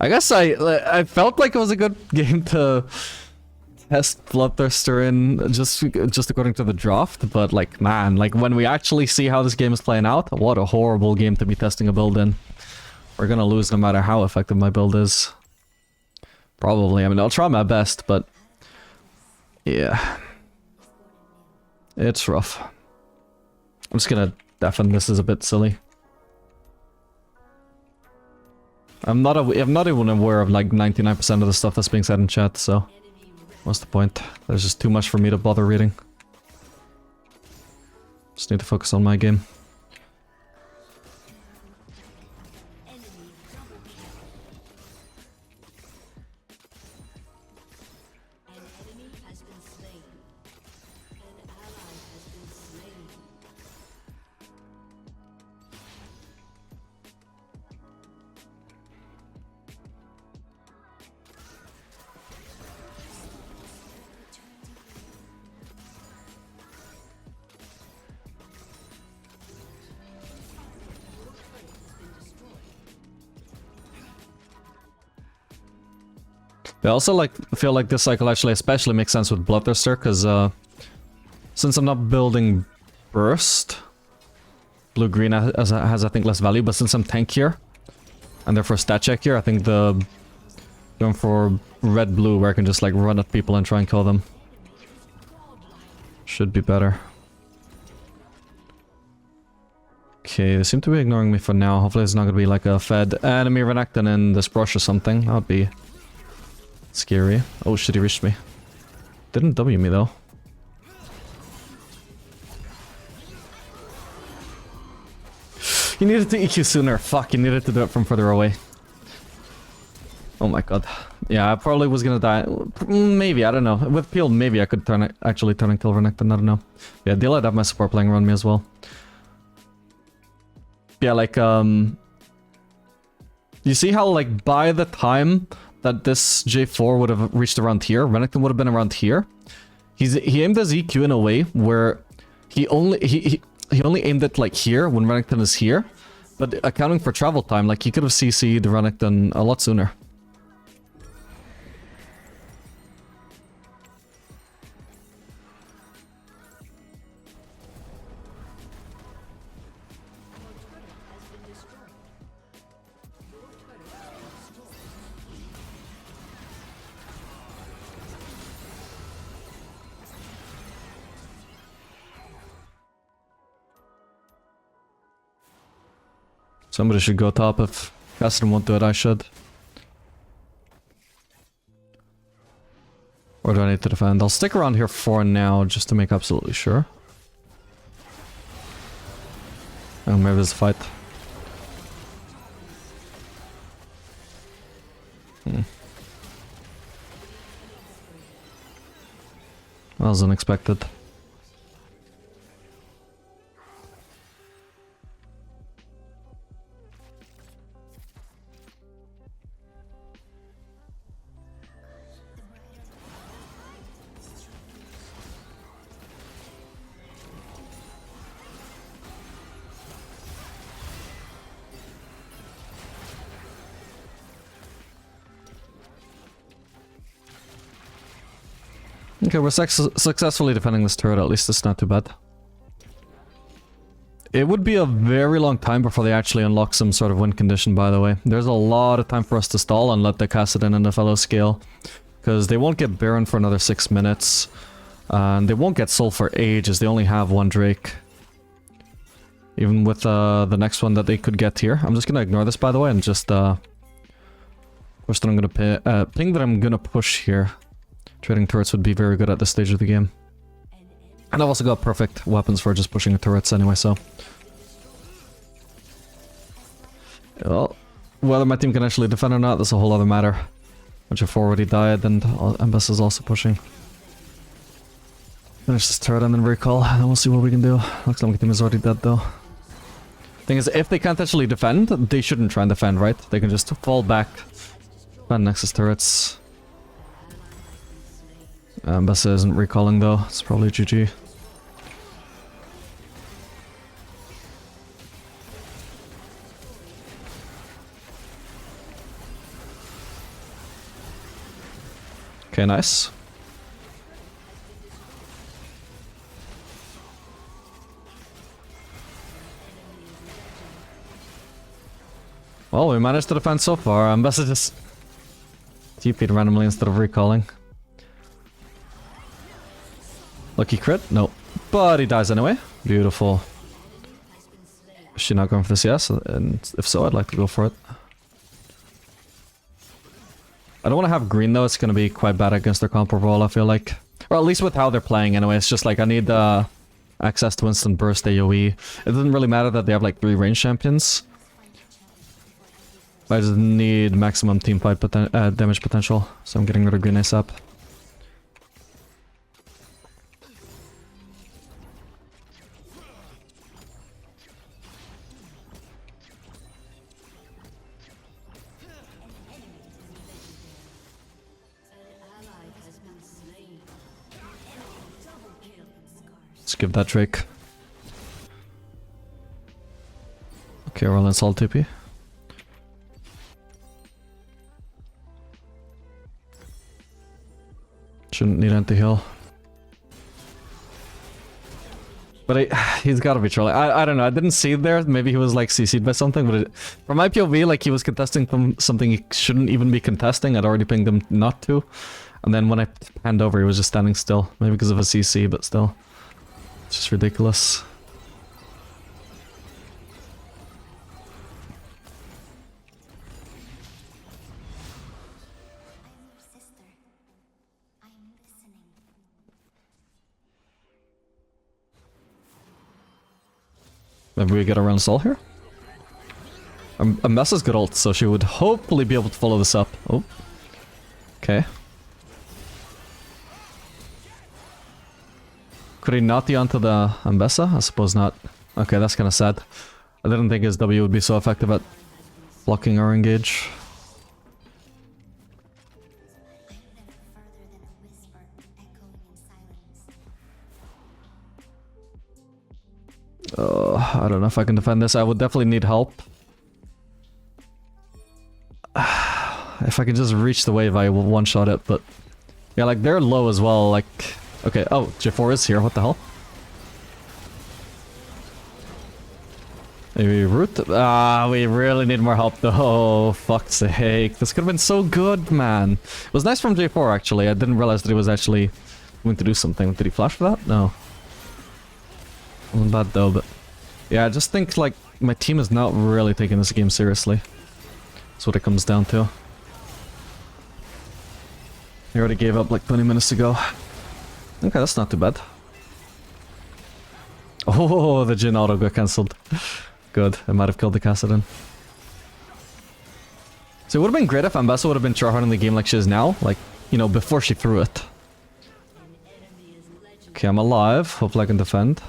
I guess I felt like it was a good game to test Bloodthirster in just according to the draft, but like, man, like when we actually see how this game is playing out, what a horrible game to be testing a build in. We're gonna lose no matter how effective my build is. Probably. I mean, I'll try my best, but yeah, it's rough. I'm just gonna deafen. This is a bit silly. I'm not even aware of like 99% of the stuff that's being said in chat, so what's the point? There's just too much for me to bother reading. Just need to focus on my game. I also feel like this cycle actually especially makes sense with Bloodthirster, because since I'm not building Burst, blue-green has I think less value, but since I'm tankier, and therefore stat checkier, I think going for red-blue where I can just like run at people and try and kill them should be better. Okay, they seem to be ignoring me for now. Hopefully it's not gonna be like a fed enemy Renekton in this brush or something. That would be scary. Oh shit, he reached me. Didn't W me though. You needed to EQ sooner. Fuck, you needed to do it from further away. Oh my god. Yeah, I probably was gonna die. Maybe, I don't know. With Peel, maybe I could actually turn and kill Renekton, I don't know. Yeah, deal I'd have my support playing around me as well. Yeah, like, you see how, like, by the time that this J4 would have reached around here. Renekton would have been around here. He aimed his EQ in a way where he only aimed it like here when Renekton is here. But accounting for travel time, like he could have CC'd Renekton a lot sooner. Somebody should go top. If Cassidy won't do it, I should. Or do I need to defend? I'll stick around here for now, just to make absolutely sure. Oh, maybe there's a fight. That was unexpected. Okay, we're successfully defending this turret, at least it's not too bad. It would be a very long time before they actually unlock some sort of win condition, by the way. There's a lot of time for us to stall and let the Kassadin and the fellow scale. Because they won't get Baron for another 6 minutes. And they won't get Soul for ages, they only have one Drake. Even with the next one that they could get here. I'm just gonna ignore this, by the way, and just push that I'm gonna ping that I'm gonna push here. Trading turrets would be very good at this stage of the game. And I've also got perfect weapons for just pushing the turrets anyway, so... Well, whether my team can actually defend or not, that's a whole other matter. Bunch of 4 already died, and Mbess is also pushing. Finish this turret and then recall, and then we'll see what we can do. Looks like my team is already dead, though. Thing is, if they can't actually defend, they shouldn't try and defend, right? They can just fall back. Defend Nexus turrets. Mbessa isn't recalling though, it's probably GG. Okay, nice. Well, we managed to defend so far. Mbessa just TP'd randomly instead of recalling. Lucky crit? No. But he dies anyway. Beautiful. Is she not going for this? Yes. And if so, I'd like to go for it. I don't want to have green though. It's going to be quite bad against their comp overall, I feel like. Or at least with how they're playing anyway. It's just like I need access to instant burst AoE. It doesn't really matter that they have like 3 range champions. I just need maximum team fight damage potential. So I'm getting rid of green ASAP. Let's give that Drake. Okay, well, let's all TP. Shouldn't need anti-heal. But he's gotta be trolling. I don't know, I didn't see it there. Maybe he was like CC'd by something, but from my POV, like he was contesting from something he shouldn't even be contesting. I'd already pinged him not to. And then when I panned over, he was just standing still. Maybe because of a CC, but still. It's just ridiculous. Maybe we get around Sol here? Mbessa's good ult, so she would hopefully be able to follow this up. Oh. Okay. Could he not be onto the Mbessa? I suppose not. Okay, that's kind of sad. I didn't think his W would be so effective at blocking our engage. I don't know if I can defend this. I would definitely need help. If I could just reach the wave, I will one-shot it, but... Yeah, like, they're low as well, like... Okay, oh, J4 is here, what the hell? Maybe root? Ah, we really need more help though. Oh, fuck's sake. This could have been so good, man. It was nice from J4, actually. I didn't realize that he was actually going to do something. Did he flash for that? No. Wasn't bad though, but... Yeah, I just think, like, my team is not really taking this game seriously. That's what it comes down to. He already gave up like 20 minutes ago. Okay, that's not too bad. Oh, the Jhin auto got cancelled. Good, I might have killed the Kassadin. So it would have been great if Ambessa would have been tryharding the game like she is now. Like, you know, before she threw it. Okay, I'm alive. Hopefully I can defend.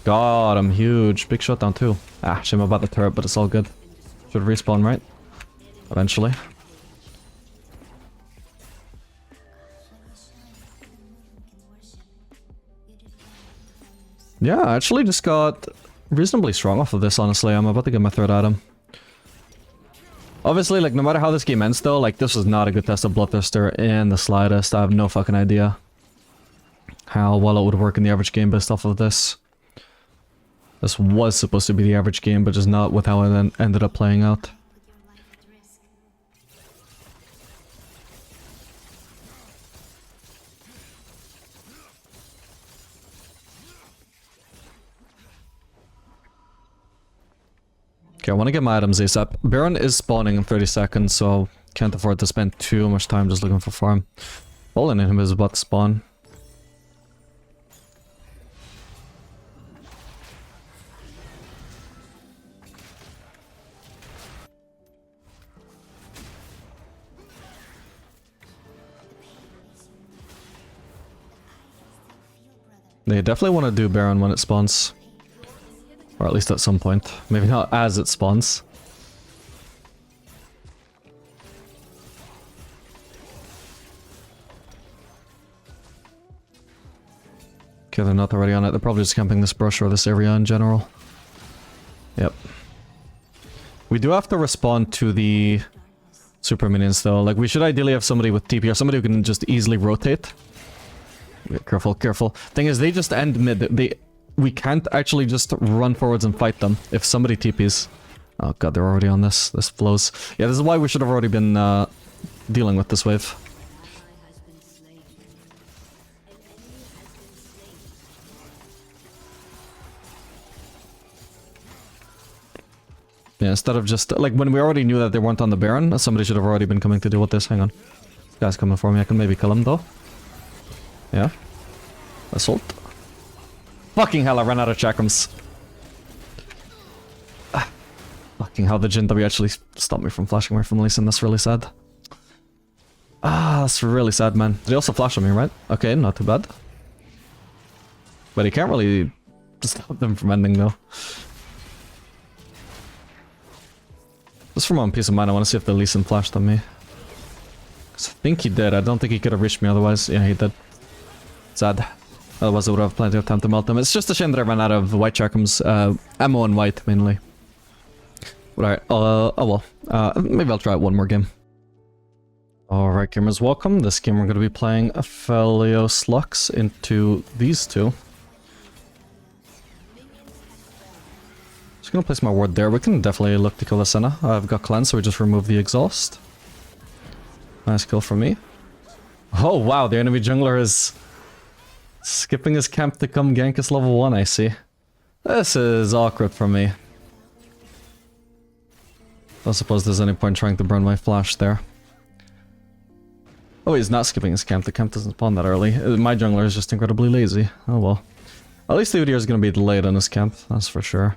God, I'm huge. Big shutdown too. Ah, shame about the turret, but it's all good. Should respawn, right? Eventually. Yeah, I actually just got reasonably strong off of this, honestly. I'm about to get my third item. Obviously, like, no matter how this game ends though, like, this was not a good test of Bloodthirster in the slightest. I have no fucking idea how well it would work in the average game based off of this. This was supposed to be the average game, but just not with how it then ended up playing out. Okay, I want to get my items ASAP. Baron is spawning in 30 seconds, so can't afford to spend too much time just looking for farm. Fallen in him is about to spawn. They definitely want to do Baron when it spawns. Or at least at some point. Maybe not as it spawns. Okay, they're not already on it. They're probably just camping this brush or this area in general. Yep. We do have to respond to the super minions though. Like, we should ideally have somebody with TP or somebody who can just easily rotate. Careful, careful. Thing is, they just end mid. We can't actually just run forwards and fight them if somebody TPs. Oh god, they're already on this. This flows. Yeah, this is why we should have already been dealing with this wave. Yeah, instead of just... Like, when we already knew that they weren't on the Baron, somebody should have already been coming to deal with this. Hang on. This guy's coming for me. I can maybe kill him, though. Yeah. Assault. Fucking hell, I ran out of chakrams. Fucking hell, the Jhin W actually stopped me from flashing away from Lee Sin. That's really sad. Ah, that's really sad, man. Did he also flash on me, right? Okay, not too bad. But he can't really stop them from ending, though. Just for my own peace of mind, I want to see if the Lee Sin flashed on me. Because I think he did. I don't think he could have reached me otherwise. Yeah, he did. Sad. Otherwise I would have plenty of time to melt them. It's just a shame that I ran out of white chakrams. Ammo and white, mainly. But alright, oh well. Maybe I'll try it one more game. Alright, gamers, welcome. This game we're going to be playing Aphelios Lux into these two. Just going to place my ward there. We can definitely look to kill the Senna. I've got cleanse, so we just remove the exhaust. Nice kill from me. Oh wow, the enemy jungler is... skipping his camp to come gank us level 1, I see. This is awkward for me. Don't suppose there's any point trying to burn my flash there. Oh, he's not skipping his camp. The camp doesn't spawn that early. My jungler is just incredibly lazy. Oh well. At least the Udyr is going to be delayed on his camp, that's for sure.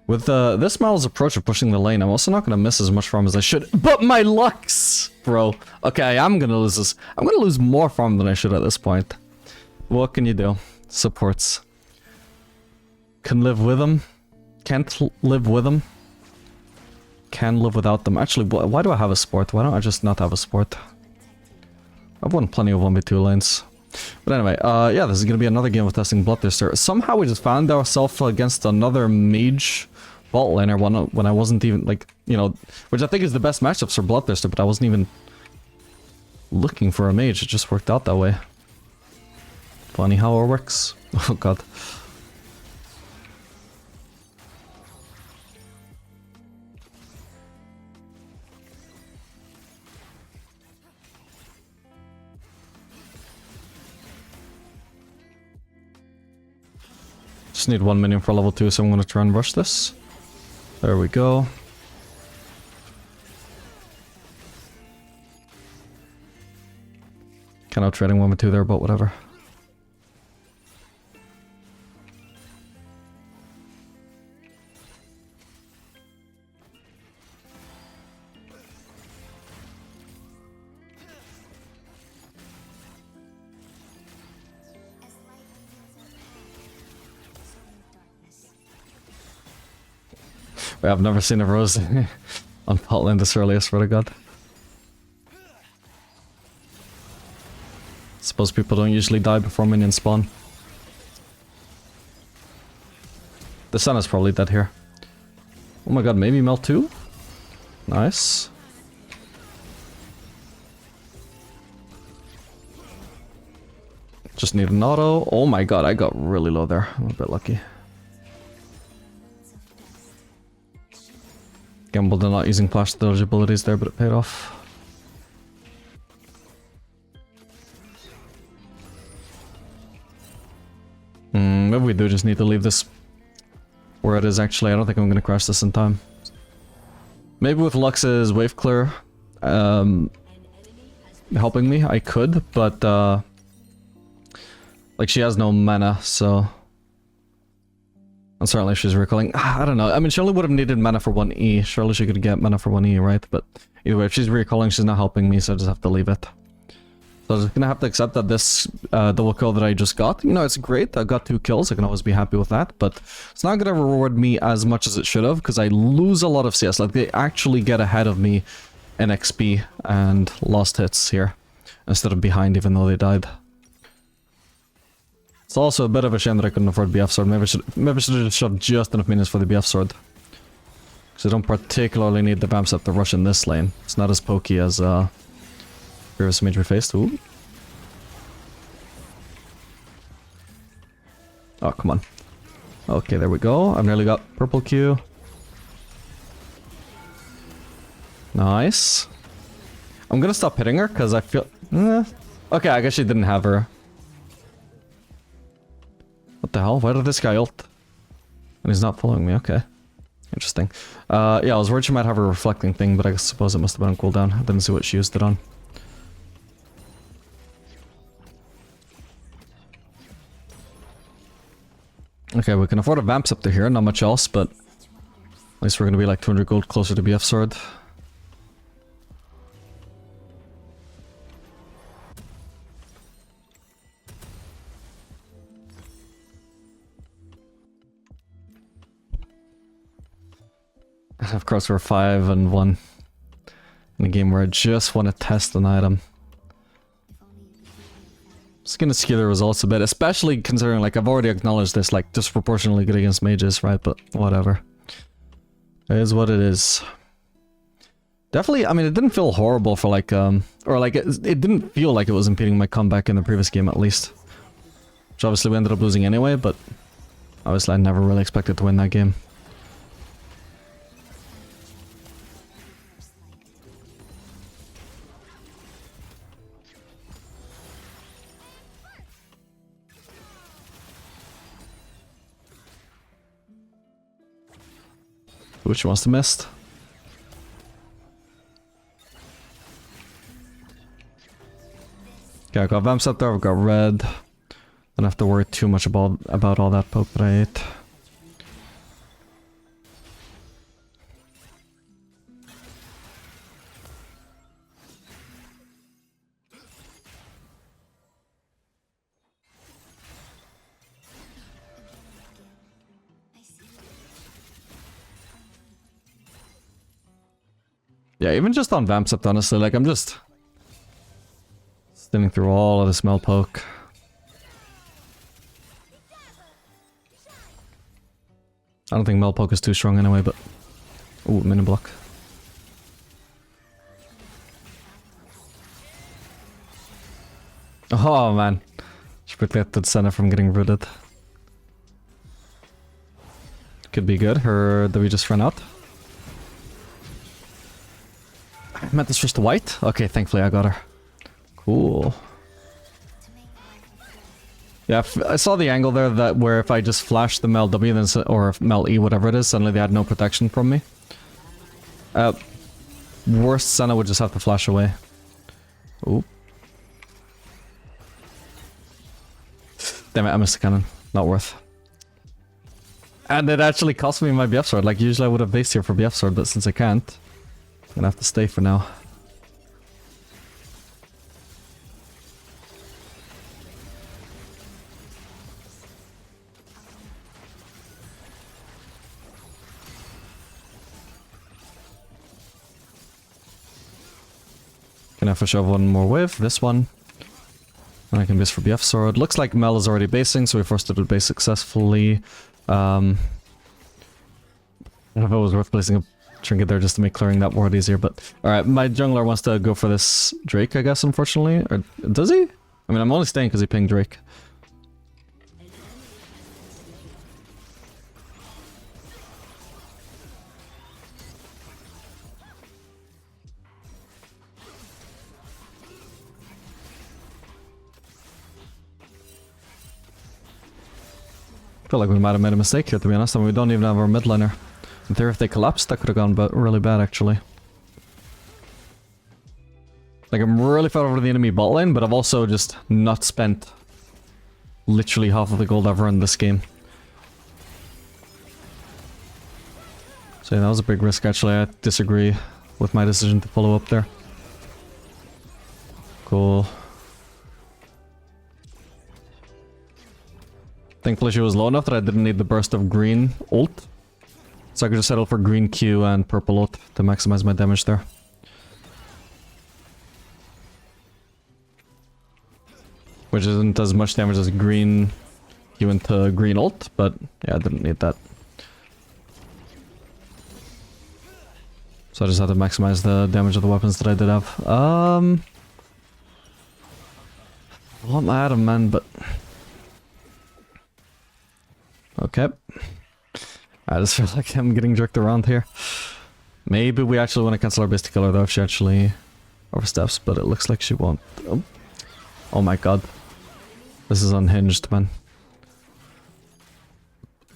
With this model's approach of pushing the lane, I'm also not going to miss as much farm as I should. But my Lux! Bro. Okay, I'm going to lose this. I'm going to lose more farm than I should at this point. What can you do? Supports. Can live with them. Can't live with them. can live without them. Actually, why do I have a sport? Why don't I just not have a sport? I've won plenty of 1v2 lanes. But anyway, yeah, this is gonna be another game of testing Bloodthirster. Somehow we just found ourselves against another mage bot laner when I wasn't even, like, you know, which I think is the best matchups for Bloodthirster, but I wasn't even looking for a mage. It just worked out that way. Funny how it works. Oh god. Just need 1 minion for level 2, so I'm gonna try and rush this. There we go. Kind of trading 1 with 2 there, but whatever. Wait, I've never seen a rose on pot lane this early, I swear to god. Suppose people don't usually die before minions spawn. The sun is probably dead here. Oh my god, maybe melt too? Nice. Just need an auto. Oh my god, I got really low there. I'm a bit lucky. Gambled on not using flash dodge abilities there, but it paid off. Maybe we do just need to leave this where it is actually. I don't think I'm gonna crash this in time. Maybe with Lux's wave clear helping me, I could, but like she has no mana, so... And certainly if she's recalling, I don't know. I mean, she only would have needed mana for 1E. Surely she could get mana for 1E, right? But either way, if she's recalling, she's not helping me, so I just have to leave it. So I'm just gonna have to accept that this double kill that I just got, you know, it's great. I got 2 kills, I can always be happy with that, but it's not gonna reward me as much as it should have, because I lose a lot of CS. Like, they actually get ahead of me in XP and lost hits here, instead of behind even though they died. It's also a bit of a shame that I couldn't afford BF Sword. Maybe I should have just shoved just enough minions for the BF Sword. Because I don't particularly need the Vamp Set to rush in this lane. It's not as pokey as previous mage we faced. Ooh. Oh, come on. Okay, there we go. I've nearly got purple Q. Nice. I'm gonna stop hitting her because I feel... Okay, I guess she didn't have her. What the hell? Why did this guy ult? And he's not following me, okay. Interesting. Yeah, I was worried she might have a reflecting thing, but I suppose it must have been on cooldown. I didn't see what she used it on. Okay, we can afford a Vamp Scepter here, not much else, but... At least we're gonna be like 200 gold closer to BF Sword. Of course, we're 5-1 in a game where I just want to test an item. It's gonna skew the results a bit, especially considering, like, I've already acknowledged this, like, disproportionately good against mages, right? But whatever. It is what it is. Definitely, I mean, it didn't feel horrible for, like, or, like, it didn't feel like it was impeding my comeback in the previous game, at least. Which obviously we ended up losing anyway, but obviously I never really expected to win that game. Which must have missed. Okay, I got Vamp Scepter, I've got red. Don't have to worry too much about all that poke that I ate. Yeah, even just on Vamsept, honestly, like, I'm just stemming through all of this Mel poke. I don't think Mel poke is too strong anyway, but... Ooh, mini block. Oh, man. Should protect the center from getting rooted. Could be good. Her... Did we just run out? I meant this just white? Okay, thankfully I got her. Cool. Yeah, I saw the angle there that where if I just flashed the Mel W then or Mel E, whatever it is, suddenly they had no protection from me. Worst, Senna would just have to flash away. Ooh. Damn it, I missed the cannon. Not worth. And it actually cost me my BF sword. Like, usually I would have based here for BF sword, but since I can't, I'm gonna have to stay for now. Can I for sure have one more wave? This one. And I can base for BF sword. Looks like Mel is already basing, so we forced it to base successfully. I don't know if it was worth placing a trinket there just to make clearing that ward easier, but... Alright, my jungler wants to go for this Drake, I guess, unfortunately. Or does he? I mean, I'm only staying because he pinged Drake. I feel like we might have made a mistake here, to be honest. I mean, we don't even have our mid laner. In theory, if they collapsed, that could have gone really bad, actually. Like, I'm really far over to the enemy bot lane, but I've also just not spent literally half of the gold ever in this game. So yeah, that was a big risk, actually. I disagree with my decision to follow up there. Cool. Thankfully she was low enough that I didn't need the burst of green ult. So I could just settle for green Q and purple ult to maximize my damage there. Which isn't as much damage as green Q into green ult, but yeah, I didn't need that. So I just had to maximize the damage of the weapons that I did have. I want my Adam, man, but... Okay. I just feel like I'm getting jerked around here. Maybe we actually want to cancel our base to kill her though if she actually oversteps, but it looks like she won't. Oh, oh my god. This is unhinged, man.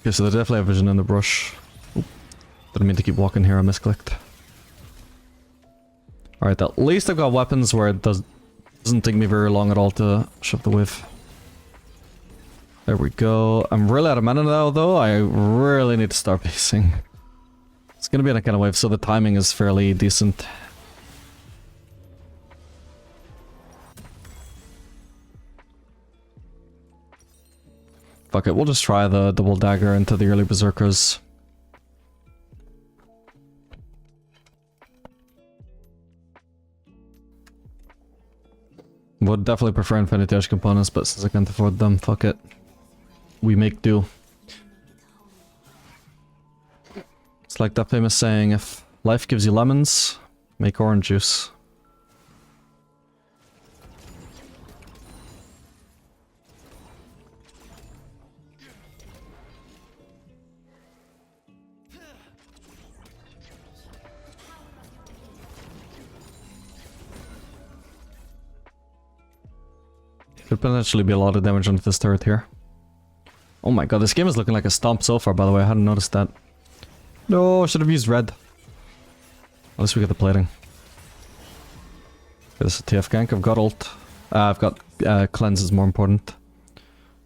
Okay, so they definitely have vision in the brush. Oop. Didn't mean to keep walking here, I misclicked. Alright, at least I've got weapons where it doesn't take me very long at all to shove the wave. There we go. I'm really out of mana now, though. I really need to start basing. It's gonna be an kind of wave, so the timing is fairly decent. Fuck it, we'll just try the double dagger into the early berserkers. Would definitely prefer Infinity Edge components, but since I can't afford them, fuck it. We make do. It's like that famous saying, if life gives you lemons, make orange juice. Could potentially be a lot of damage on this turret here. Oh my god, this game is looking like a stomp so far, by the way. I hadn't noticed that. No, I should have used red. At least we get the plating. Okay, this is a TF gank. I've got ult. I've got cleanse is more important.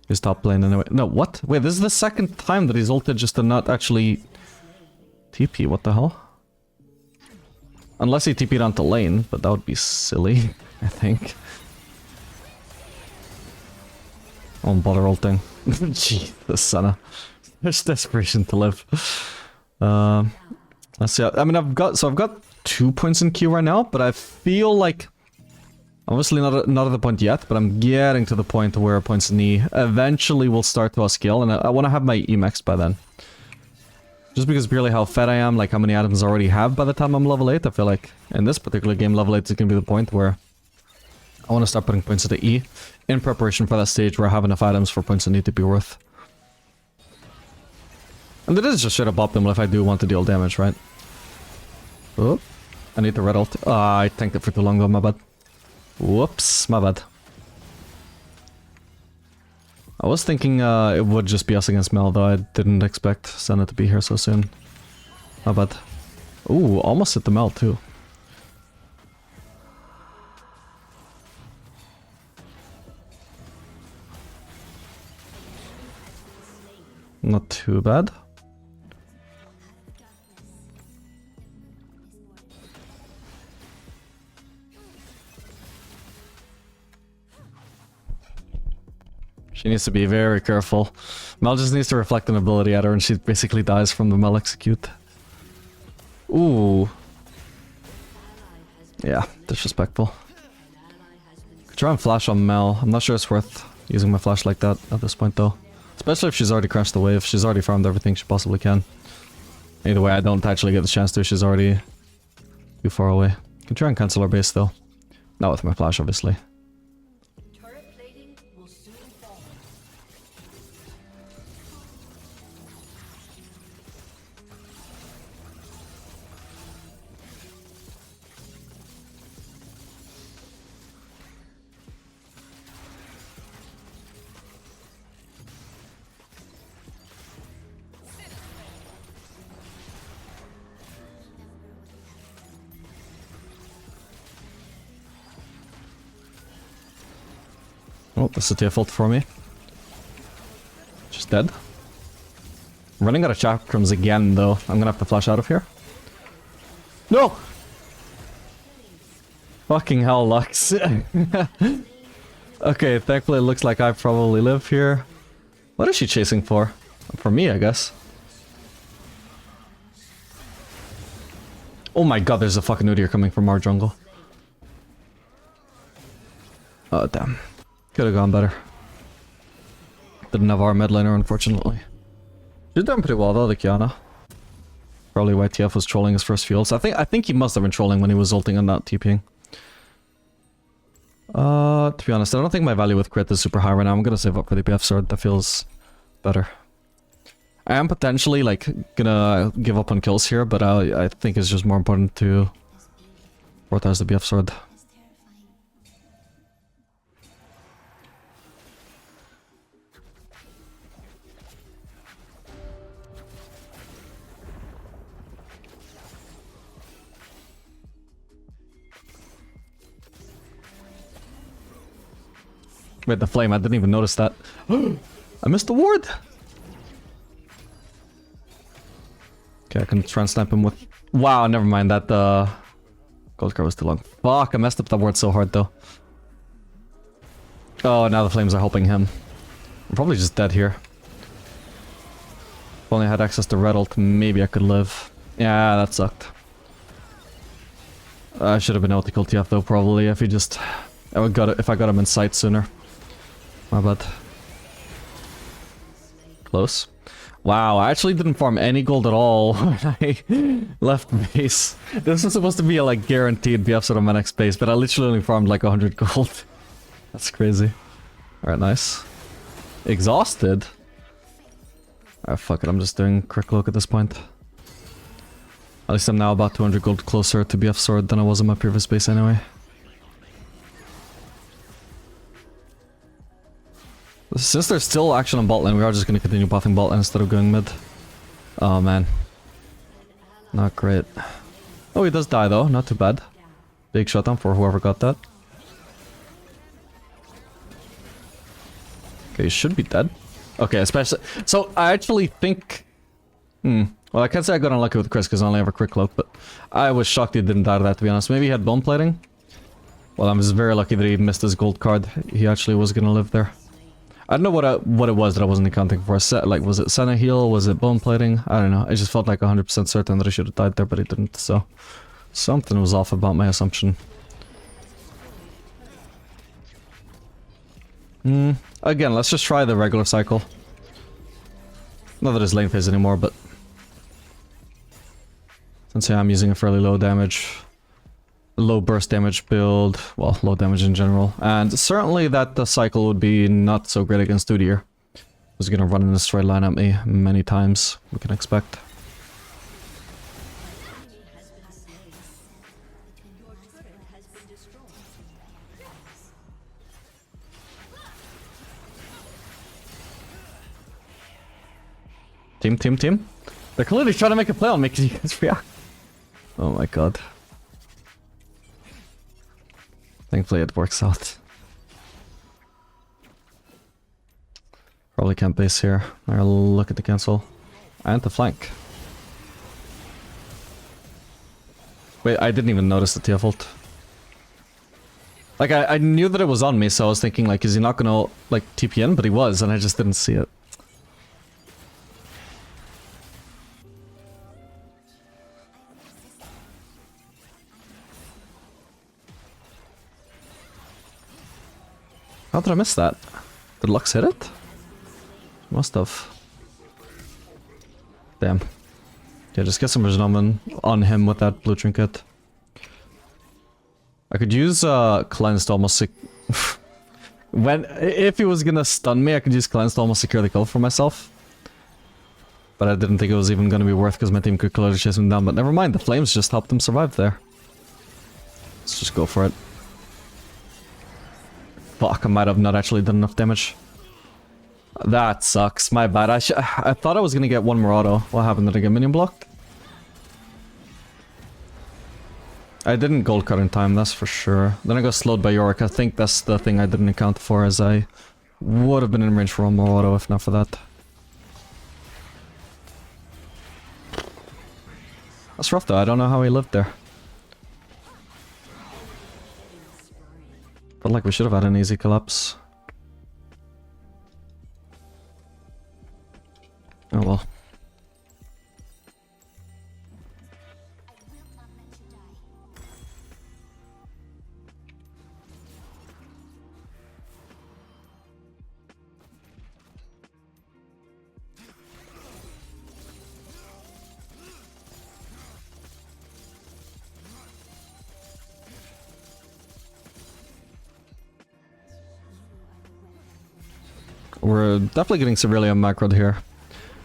He's top lane anyway. No, what? Wait, this is the second time that he's ulted just to not actually TP. What the hell? Unless he TP'd onto lane, but that would be silly, I think. I won't bother ulting. Jesus, Senna. There's desperation to live. Let's see. I mean, I've got 2 points in queue right now, but I feel like... Obviously not at the point yet, but I'm getting to the point where points in E eventually will start to upscale, and I want to have my E maxed by then. Just because purely how fed I am, like how many items I already have by the time I'm level 8, I feel like in this particular game, level 8 is going to be the point where I want to start putting points into E in preparation for that stage where I have enough items for points in E to be worth. And it is just straight up optimal if I do want to deal damage, right? Oh, I need the red ult. I tanked it for too long though, my bad. Whoops, my bad. I was thinking it would just be us against Mel, though I didn't expect Senna to be here so soon. My bad. Ooh, almost hit the Mel too. Not too bad. She needs to be very careful. Mel just needs to reflect an ability at her and she basically dies from the Mel execute. Ooh. Yeah, disrespectful. Could try and flash on Mel. I'm not sure it's worth using my flash like that at this point though. Especially if she's already crashed the wave. She's already farmed everything she possibly can. Either way, I don't actually get the chance to. She's already too far away. Can try and cancel her base though. Not with my flash, obviously. Oh, that's a fault for me. She's dead. I'm running out of chakrams again, though. I'm gonna have to flash out of here. No! Fucking hell, Lux. Okay, thankfully it looks like I probably live here. What is she chasing for? For me, I guess. Oh my god, there's a fucking Udyr coming from our jungle. Oh, damn. Could have gone better. Didn't have our mid laner, unfortunately. She's doing pretty well though, the Kiana. Probably why TF was trolling his first fields. I think he must have been trolling when he was ulting and not TPing. To be honest, I don't think my value with crit is super high right now. I'm gonna save up for the BF sword. That feels better. I am potentially like gonna give up on kills here, but I think it's just more important to prioritize the BF sword. Wait, the flame, I didn't even notice that. I missed the ward! Okay, I can try and snipe him with... Wow, never mind, that gold card was too long. Fuck, I messed up that ward so hard though. Oh, now the flames are helping him. I'm probably just dead here. If only I had access to red ult, maybe I could live. Yeah, that sucked. I should have been able to kill TF though, probably, if he just... if I got him in sight sooner. My bad. Close. Wow, I actually didn't farm any gold at all when I left base. This was supposed to be a like guaranteed BF sword on my next base, but I literally only farmed like 100 gold. That's crazy. Alright, nice. Exhausted? Alright, fuck it, I'm just doing quick look at this point. At least I'm now about 200 gold closer to BF sword than I was in my previous base anyway. Since there's still action on bot lane, we are just going to continue buffing bot lane instead of going mid. Oh man. Not great. Oh, he does die though, not too bad. Big shutdown for whoever got that. Okay, he should be dead. Okay, especially... So, I actually think... Well, I can't say I got unlucky with Chris because I only have a quick cloak, but I was shocked he didn't die to that, to be honest. Maybe he had bone plating? Well, I'm just very lucky that he missed his gold card. He actually was going to live there. I don't know what it was that I wasn't accounting for. Like, was it Senna heal? Was it bone plating? I don't know. I just felt like 100% certain that I should have died there, but it didn't, so... Something was off about my assumption. Again, let's just try the regular cycle. Not that it's lane phase anymore, but since I'm using a fairly low damage, low burst damage build, well, low damage in general, and certainly that the cycle would be not so great against Udyr. He's gonna run in a straight line at me many times, we can expect. Team. They're clearly trying to make a play on me because you guys react. Oh my god. Thankfully it works out. Probably can't base here. I'll look at the cancel. And the flank. Wait, I didn't even notice the TF ult. Like, I knew that it was on me, so I was thinking, like, is he not gonna, like, TP in? But he was, and I just didn't see it. How did I miss that? Did Lux hit it? Must have. Damn. Yeah, just get some Vision on him with that blue trinket. I could use Cleanse to almost if he was gonna stun me, I could use Cleanse to almost secure the kill for myself. But I didn't think it was even gonna be worth because my team could clearly chase him down. But never mind, the flames just helped him survive there. Let's just go for it. Fuck, I might have not actually done enough damage. That sucks, my bad. I thought I was gonna get one more auto. What happened? Did I get minion blocked? I didn't gold cut in time, that's for sure. Then I got slowed by Yorick. I think that's the thing I didn't account for, as I would have been in range for one more auto if not for that. That's rough though, I don't know how he lived there. Felt like we should have had an easy collapse. Oh well. We're definitely getting severely macroed here.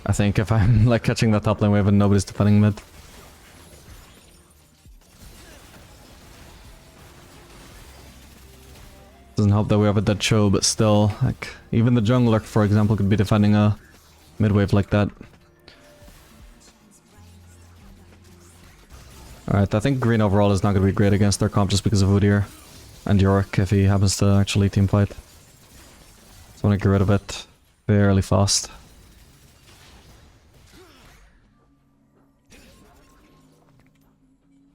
I think if I'm like catching that top lane wave and nobody's defending mid. Doesn't help that we have a dead Cho, but still, like, even the jungler, for example, could be defending a mid wave like that. Alright, I think green overall is not going to be great against their comp just because of Udyr and Yorick if he happens to actually team fight. So I want to get rid of it fairly fast.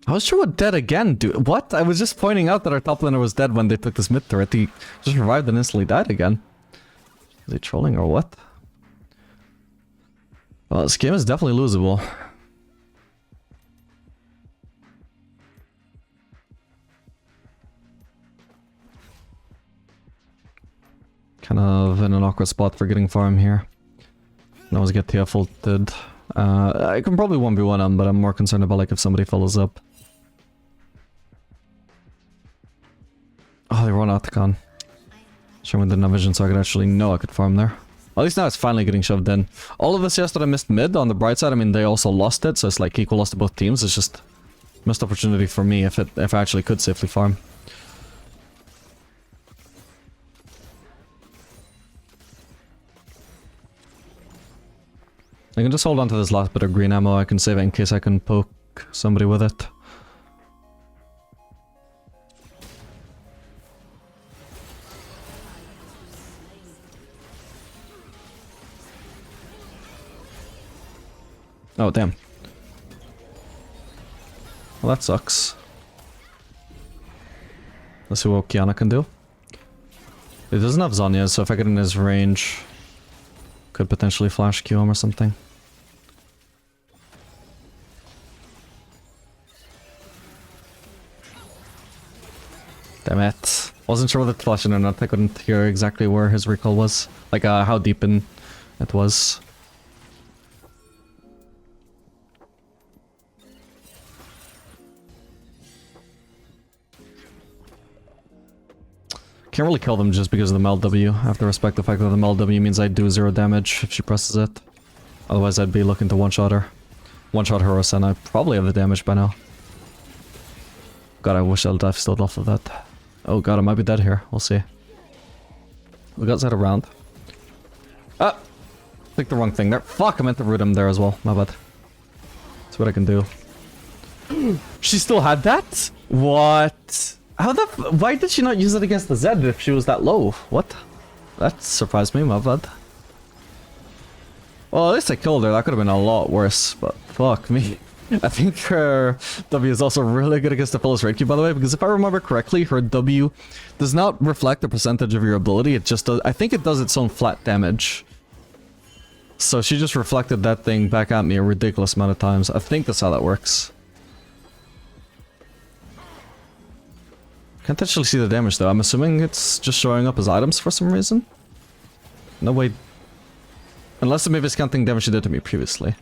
I was sure dead again, dude. What? I was just pointing out that our top laner was dead when they took this mid turret. He just revived and instantly died again. Is he trolling or what? Well, this game is definitely losable. Kind of in an awkward spot for getting farm here. I always get TF ulted. I can probably 1v1 him, but I'm more concerned about like if somebody follows up. Oh, they run out the con. Sherman didn't have vision, so I could actually know I could farm there. At least now it's finally getting shoved in. All of this yes that I missed mid, on the bright side, I mean, they also lost it, so it's like equal loss to both teams. It's just missed opportunity for me if I actually could safely farm. I can just hold on to this last bit of green ammo. I can save it in case I can poke somebody with it. Oh, damn. Well, that sucks. Let's see what Kiana can do. He doesn't have Zhonya, so if I get in his range, could potentially flash Q him or something. Damn it. Wasn't sure whether to flash in or not. I couldn't hear exactly where his recall was. Like, how deep in it was. Can't really kill them just because of the meld W. I have to respect the fact that the meld W means I do 0 damage if she presses it. Otherwise I'd be looking to one-shot her. One-shot Horus and I probably have the damage by now. God, I wish I'd still off of that. Oh god, I might be dead here. We'll see. We got Zed around. Ah! Clicked the wrong thing there. Fuck, I meant to root him there as well. My bad. That's what I can do. She still had that? What? How the why did she not use it against the Zed if she was that low? What? That surprised me, my bad. Well, at least I killed her. That could have been a lot worse, but fuck me. I think her W is also really good against the Aphelios raid queue, by the way, because if I remember correctly, her W does not reflect the percentage of your ability, it just does— I think it does its own flat damage. So she just reflected that thing back at me a ridiculous amount of times. I think that's how that works. Can't actually see the damage though. I'm assuming it's just showing up as items for some reason. No way. Unless maybe it's counting damage she did to me previously.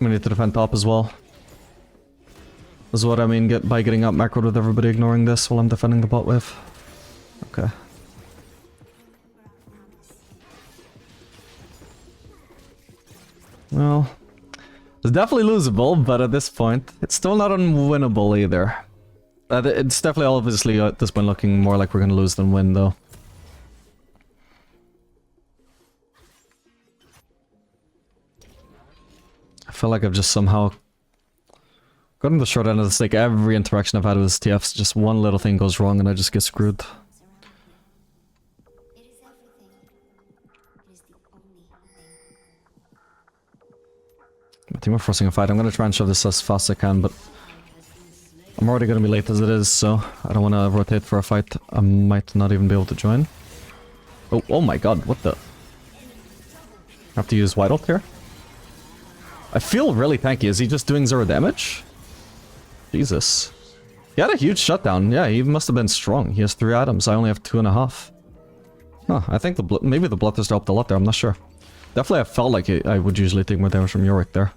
We need to defend top as well. This is what I mean by getting out macroed with everybody ignoring this while I'm defending the bot wave. Okay. Well, it's definitely losable, but at this point, it's still not unwinnable either. It's definitely obviously at this point looking more like we're gonna lose than win though. I feel like I've just somehow gotten the short end of the stick. Every interaction I've had with this TFs, just one little thing goes wrong and I just get screwed. My team are forcing a fight. I'm gonna try and shove this as fast as I can, but I'm already gonna be late as it is, so I don't wanna rotate for a fight. I might not even be able to join. Oh, oh my god, what the? I have to use White Ult here? I feel really tanky. Is he just doing 0 damage? Jesus. He had a huge shutdown. Yeah, he must have been strong. He has 3 items. I only have 2.5. Huh, I think maybe the Bloodthirster helped a lot there. I'm not sure. Definitely I felt like I would usually take more damage from Yorick there.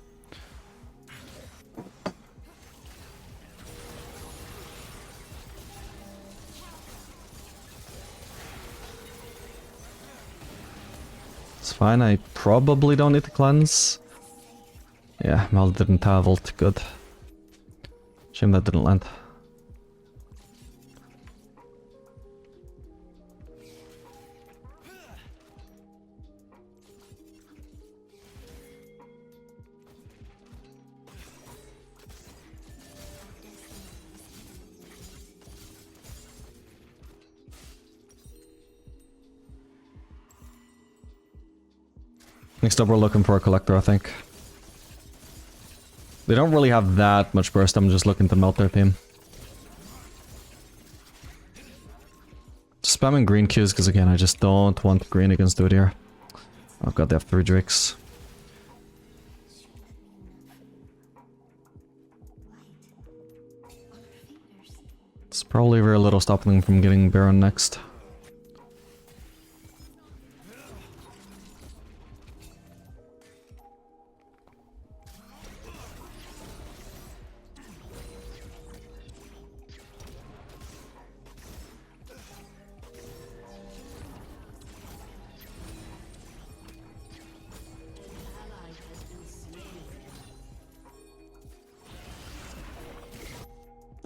It's fine. I probably don't need to cleanse. Yeah, Mel didn't have ult. Good. Shame that didn't land. Next up we're looking for a collector, I think. They don't really have that much burst, I'm just looking to melt their team. Spamming green Qs because again I just don't want green against Dude here. Oh god, they have 3 Drakes. It's probably very little stopping them from getting Baron next.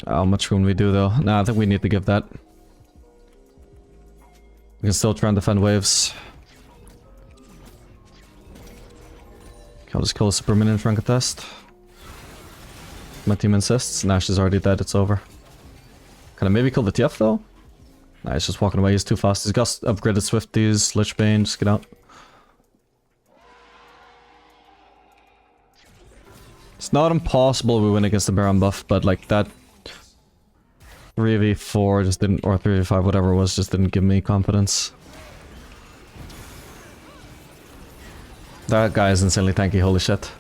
How much can we do though? Nah, I think we need to give that. We can still try and defend waves. I'll just kill a super minion for a contest. My team insists. Nash is already dead, it's over. Can I maybe kill the TF though? Nah, he's just walking away, he's too fast. He's got upgraded Swifties, Lichbane, just get out. It's not impossible we win against the Baron buff, but like that... 3v4 just didn't, or 3v5, whatever it was, just didn't give me confidence. That guy is insanely tanky, holy shit.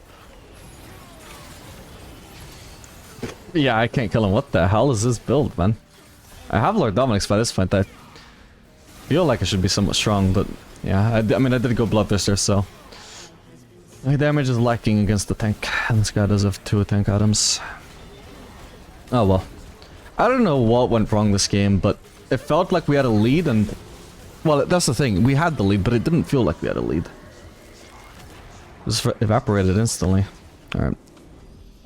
Yeah, I can't kill him. What the hell is this build, man? I have Lord Dominic's by this point. I feel like I should be somewhat strong, but yeah, I mean, I did go Bloodthirster, so... My damage is lacking against the tank, and this guy does have 2 tank items. Oh well. I don't know what went wrong this game, but it felt like we had a lead, and... Well, that's the thing, we had the lead, but it didn't feel like we had a lead. It just evaporated instantly. Alright.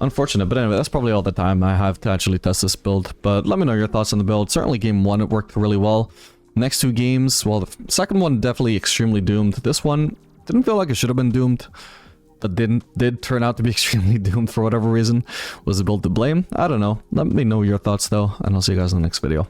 Unfortunate, but anyway, that's probably all the time I have to actually test this build. But let me know your thoughts on the build. Certainly game 1, it worked really well. Next 2 games, well, the second one definitely extremely doomed. This one didn't feel like it should have been doomed, but did turn out to be extremely doomed for whatever reason. Was the build to blame? I don't know. Let me know your thoughts though, and I'll see you guys in the next video.